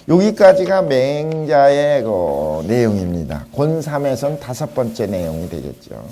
여기까지가 맹자의 그 내용입니다. 곤삼에선 5번째 내용이 되겠죠.